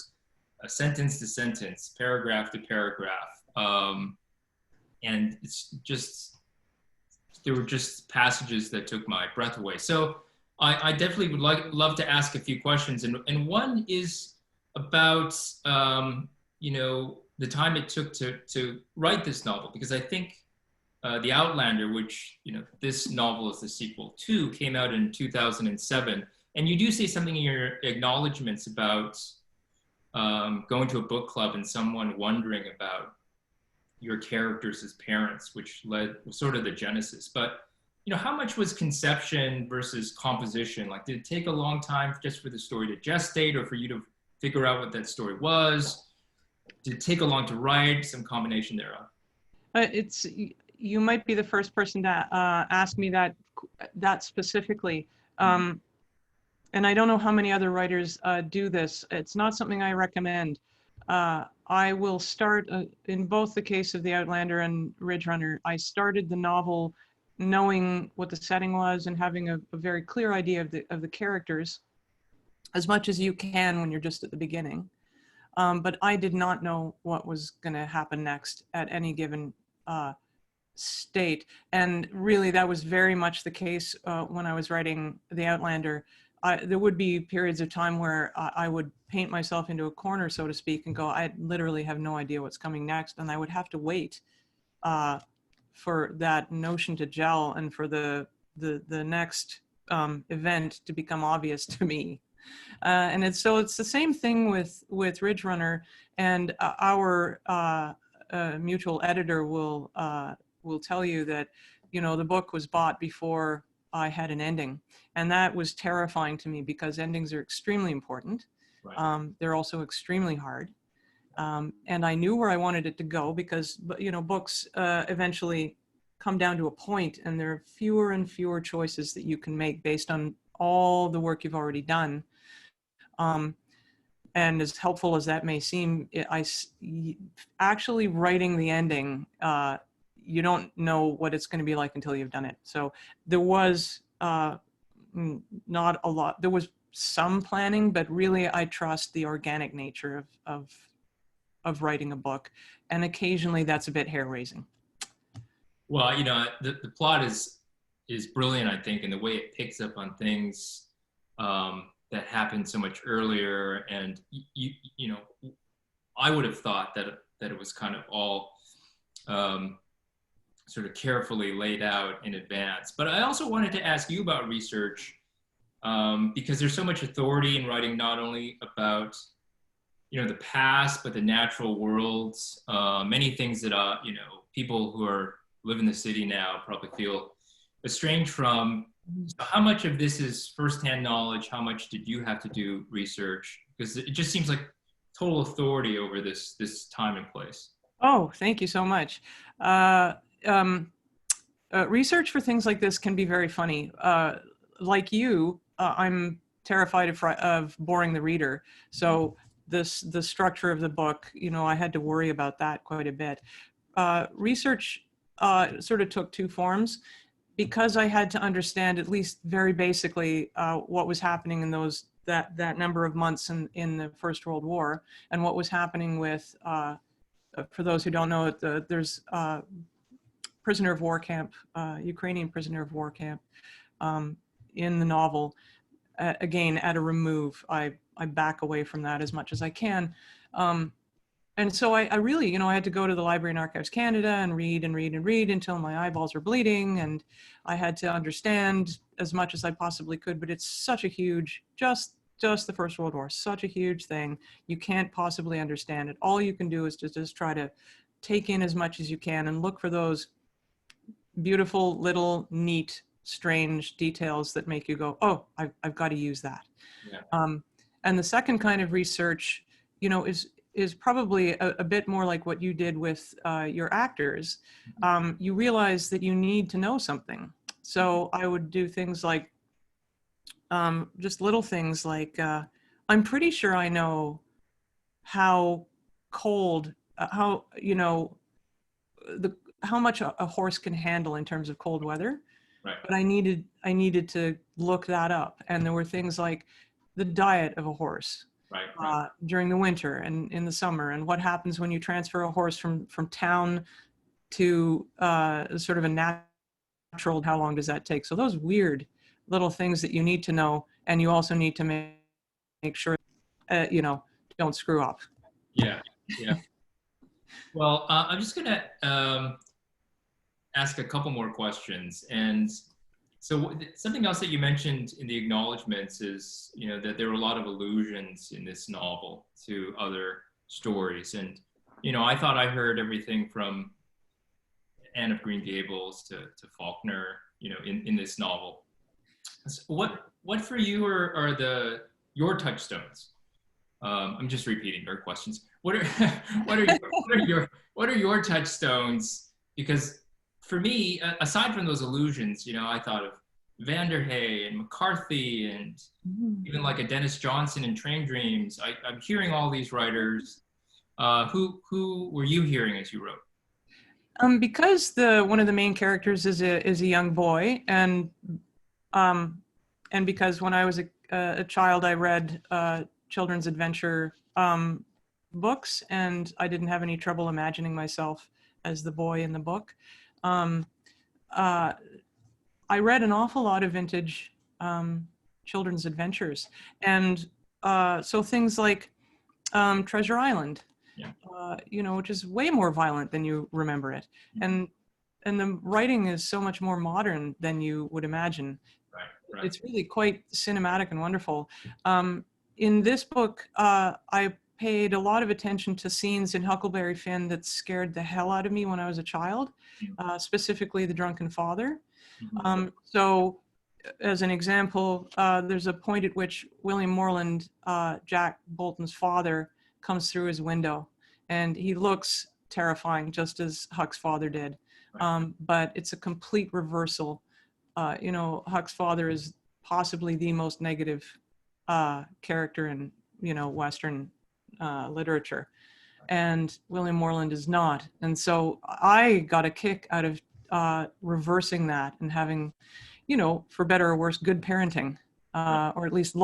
a sentence to sentence, paragraph to paragraph. And it's just, there were just passages that took my breath away. So I definitely would love to ask a few questions. And one is about, you know, the time it took to write this novel, because I think The Outlander, which, you know, this novel is the sequel to, came out in 2007. And you do say something in your acknowledgements about going to a book club and someone wondering about your characters as parents, which led sort of the genesis. But, you know, how much was conception versus composition? Like, did it take a long time just for the story to gestate, or for you to figure out what that story was? Did it take a long to write? Some combination thereof? You might be the first person to ask me that specifically. And I don't know how many other writers do this. It's not something I recommend. I will start, in both the case of The Outlander and Ridge Runner, I started the novel knowing what the setting was and having a very clear idea of the characters, as much as you can when you're just at the beginning. But I did not know what was going to happen next at any given state. And really, that was very much the case when I was writing The Outlander. There would be periods of time where I would paint myself into a corner, so to speak, and go, I literally have no idea what's coming next. And I would have to wait for that notion to gel and for the next event to become obvious to me. And it's the same thing with Ridge Runner, and our mutual editor will tell you that, you know, the book was bought before I had an ending. And that was terrifying to me, because endings are extremely important. Right. They're also extremely hard. And I knew where I wanted it to go, because, you know, books eventually come down to a point, and there are fewer and fewer choices that you can make based on all the work you've already done. And as helpful as that may seem, actually writing the ending, you don't know what it's going to be like until you've done it. So there was not a lot. There was some planning, but really I trust the organic nature of writing a book. And occasionally that's a bit hair-raising. Well, you know, the plot is brilliant, I think, and the way it picks up on things that happened so much earlier. And you know, I would have thought that it was kind of all sort of carefully laid out in advance. But I also wanted to ask you about research, because there's so much authority in writing, not only about, you know, the past, but the natural worlds, many things that you know, people who live in the city now probably feel estranged from. So how much of this is firsthand knowledge? How much did you have to do research? Because it just seems like total authority over this time and place. Oh, thank you so much. Research for things like this can be very funny. Like you, I'm terrified of boring the reader. So the structure of the book, you know, I had to worry about that quite a bit. Research sort of took two forms, because I had to understand, at least very basically, what was happening in that number of months in the First World War, and what was happening with, for those who don't know it, there's prisoner of war camp, Ukrainian prisoner of war camp in the novel. Again, at a remove, I back away from that as much as I can. And so I really, you know, I had to go to the Library and Archives Canada and read until my eyeballs were bleeding. And I had to understand as much as I possibly could, but it's such a huge, just the First World War, such a huge thing. You can't possibly understand it. All you can do is just try to take in as much as you can and look for those beautiful, little, neat, strange details that make you go, oh, I've got to use that. Yeah. And the second kind of research, you know, is probably a bit more like what you did with your actors. You realize that you need to know something. So I would do things like, just little things like, I'm pretty sure I know how cold, you know, how much a horse can handle in terms of cold weather. Right. but I needed to look that up. And there were things like the diet of a horse Right. during the winter and in the summer, and what happens when you transfer a horse from town to sort of a natural, how long does that take? So those weird little things that you need to know, and you also need to make sure, you know, don't screw up. Yeah. Yeah. Well, I'm just gonna ask a couple more questions. And so something else that you mentioned in the acknowledgments is, you know, that there were a lot of allusions in this novel to other stories. And, you know, I thought I heard everything from Anne of Green Gables to Faulkner, you know, in this novel. So what for you are your touchstones? I'm just repeating your questions. What are what are your touchstones? Because for me, aside from those allusions, you know, I thought of Vanderhay and McCarthy and even like a Dennis Johnson in Train Dreams. I'm hearing all these writers. Who were you hearing as you wrote? Because one of the main characters is a young boy, and because when I was a child, I read children's adventure books, and I didn't have any trouble imagining myself as the boy in the book. I read an awful lot of vintage children's adventures, and so things like Treasure Island, Yeah. you know, which is way more violent than you remember it, and the writing is so much more modern than you would imagine. Right. It's really quite cinematic and wonderful. In this book, I paid a lot of attention to scenes in Huckleberry Finn that scared the hell out of me when I was a child, specifically the drunken father. So as an example, there's a point at which William Morland, Jack Bolton's father, comes through his window, and he looks terrifying, just as Huck's father did. But it's a complete reversal. You know, Huck's father is possibly the most negative character in, you know, Western literature, and William Morland is not. And so I got a kick out of reversing that and having, you know, for better or worse, good parenting, or at least a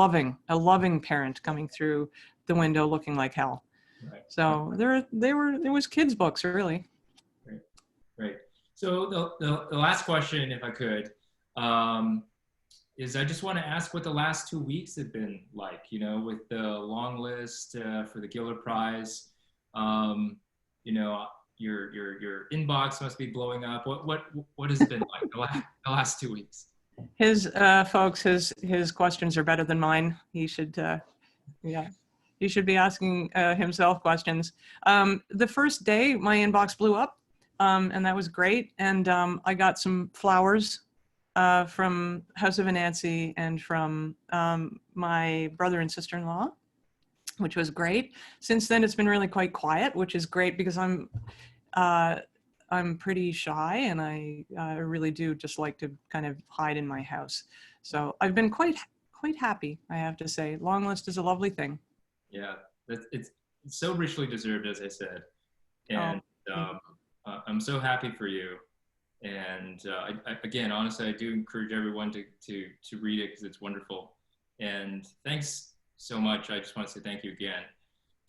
loving parent coming through the window looking like hell. Right. So there was kids' books, really. Great. So the last question, if I could, is I just want to ask what the last 2 weeks have been like, you know, with the long list for the Giller Prize. You know, your inbox must be blowing up. What has it been like the last 2 weeks? His folks, his questions are better than mine. He should, he should be asking himself questions. The first day, my inbox blew up, and that was great. And I got some flowers from House of Anansi and from my brother and sister-in-law, which was great. Since then, it's been really quite quiet, which is great because I'm pretty shy, and I really do just like to kind of hide in my house. So I've been quite happy, I have to say. Long list is a lovely thing. Yeah, it's so richly deserved, as I said, and I'm so happy for you. And again, honestly, I do encourage everyone to read it because it's wonderful. And thanks so much. I just want to say thank you again.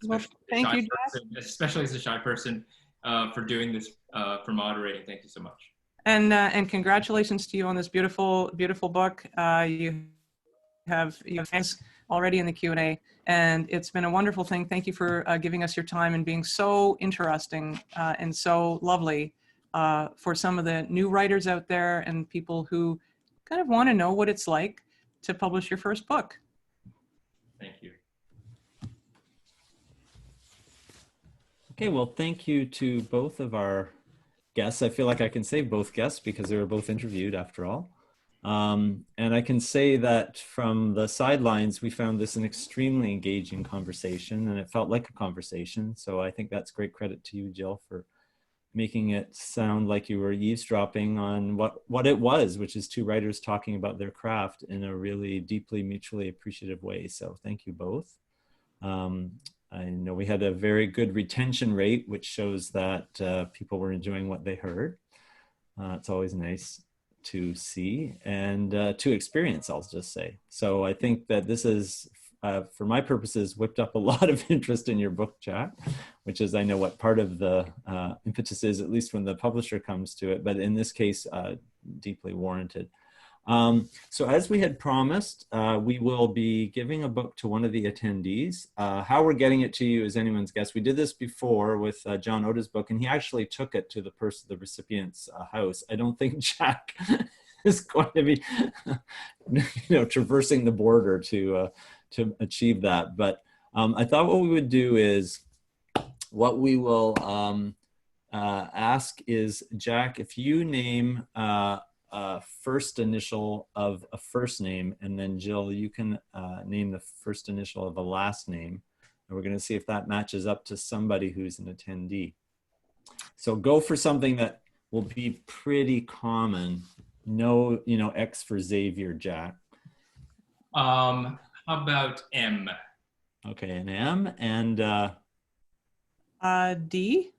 Well, thank you, Jack. Especially as a shy person, for doing this, for moderating. Thank you so much. And congratulations to you on this beautiful book. You have fans already in the Q&A, and it's been a wonderful thing. Thank you for giving us your time and being so interesting and so lovely for some of the new writers out there and people who kind of want to know what it's like to publish your first book. Thank you. Okay, well, thank you to both of our guests. I feel like I can say both guests because they were both interviewed after all. And I can say that from the sidelines, we found this an extremely engaging conversation, and it felt like a conversation. So I think that's great credit to you, Jill, for making it sound like you were eavesdropping on what it was, which is two writers talking about their craft in a really deeply mutually appreciative way. So thank you both. I know we had a very good retention rate, which shows that people were enjoying what they heard. It's always nice to see and to experience, I'll just say. So I think that this is, for my purposes, whipped up a lot of interest in your book, Jack, which is, I know, what part of the impetus is, at least when the publisher comes to it, but in this case, deeply warranted. So as we had promised, we will be giving a book to one of the attendees. How we're getting it to you is anyone's guess. We did this before with John Oda's book, and he actually took it to the recipient's house. I don't think Jack is going to be, traversing the border to achieve that. But I thought what we would do is, what we will ask is, Jack, if you name first initial of a first name, and then Jill, you can name the first initial of a last name, and we're going to see if that matches up to somebody who's an attendee. So go for something that will be pretty common. No, X for Xavier, Jack. How about M? Okay, an M. And D.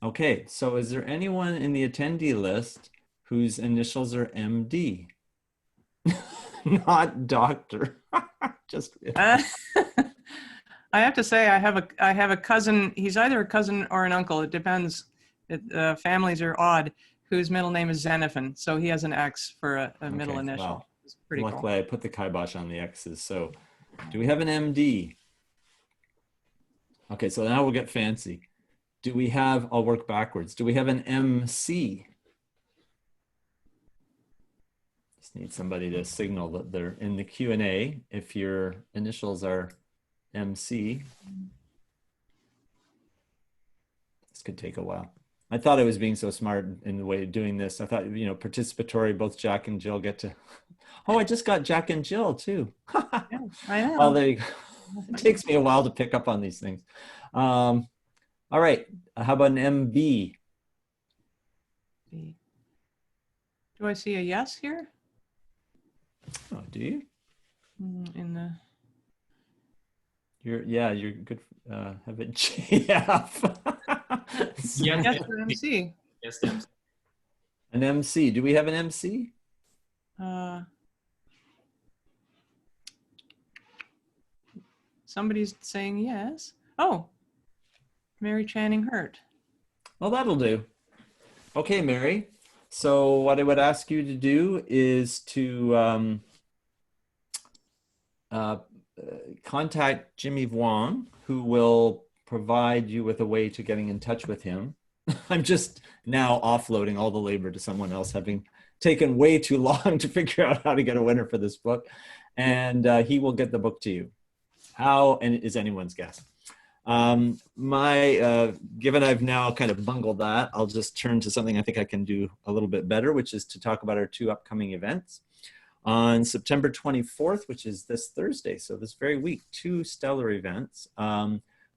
Okay, so is there anyone in the attendee list whose initials are MD? Not doctor. Just I have to say, I have a cousin. He's either a cousin or an uncle. It depends. Families are odd. Whose middle name is Xenophon, so he has an X for a middle initial. Well, it's pretty luckily cool. I put the kibosh on the X's. So, do we have an MD? Okay, so now we'll get fancy. Do we have? I'll work backwards. Do we have an MC? Just need somebody to signal that they're in the Q&A if your initials are MC. This could take a while. I thought I was being so smart in the way of doing this. I thought, participatory, both Jack and Jill get to, oh, I just got Jack and Jill too. Yeah, I know. Well, there you go. It takes me a while to pick up on these things. All right, how about an MB? B. Do I see a yes here? Oh, do you? In the. You're good. Have a JF. Yes, for MC. Yes, MC. An MC. Do we have an MC? Somebody's saying yes. Oh, Mary Channing Hurt. Well, that'll do. Okay, Mary. So what I would ask you to do is to contact Jimmy Wang, who will provide you with a way to getting in touch with him. I'm just now offloading all the labor to someone else, having taken way too long to figure out how to get a winner for this book. And he will get the book to you. How, and is anyone's guess. Given I've now kind of bungled that, I'll just turn to something I think I can do a little bit better, which is to talk about our two upcoming events. On September 24th, which is this Thursday, so this very week, two stellar events.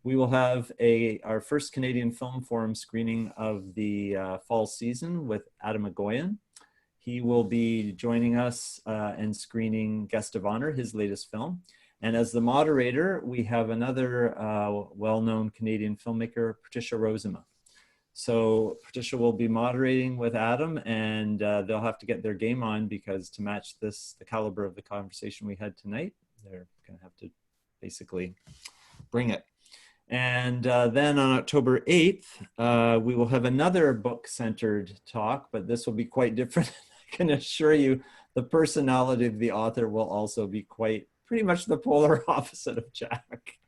We will have our first Canadian Film Forum screening of the fall season with Adam Agoyan. He will be joining us and screening Guest of Honor, his latest film. And as the moderator, we have another well-known Canadian filmmaker, Patricia Rozema. So Patricia will be moderating with Adam, and they'll have to get their game on, because to match the caliber of the conversation we had tonight, they're going to have to basically bring it. And then on October 8th, we will have another book-centered talk, but this will be quite different. I can assure you the personality of the author will also be pretty much the polar opposite of Jack.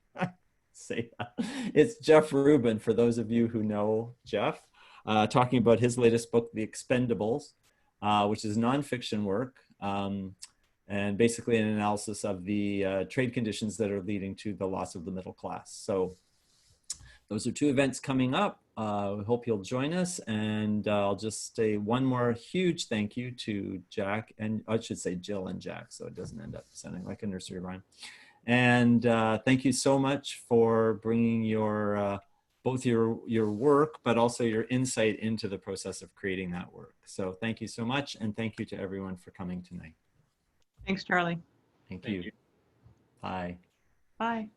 Say that. It's Jeff Rubin, for those of you who know Jeff, talking about his latest book, The Expendables, which is nonfiction work, and basically an analysis of the trade conditions that are leading to the loss of the middle class. So those are two events coming up. We hope you'll join us, and I'll just say one more huge thank you to Jack, and I should say Jill and Jack, so it doesn't end up sounding like a nursery rhyme. And thank you so much for bringing both your work, but also your insight into the process of creating that work. So thank you so much, and thank you to everyone for coming tonight. Thanks, Charlie. Thank you. Bye. Bye.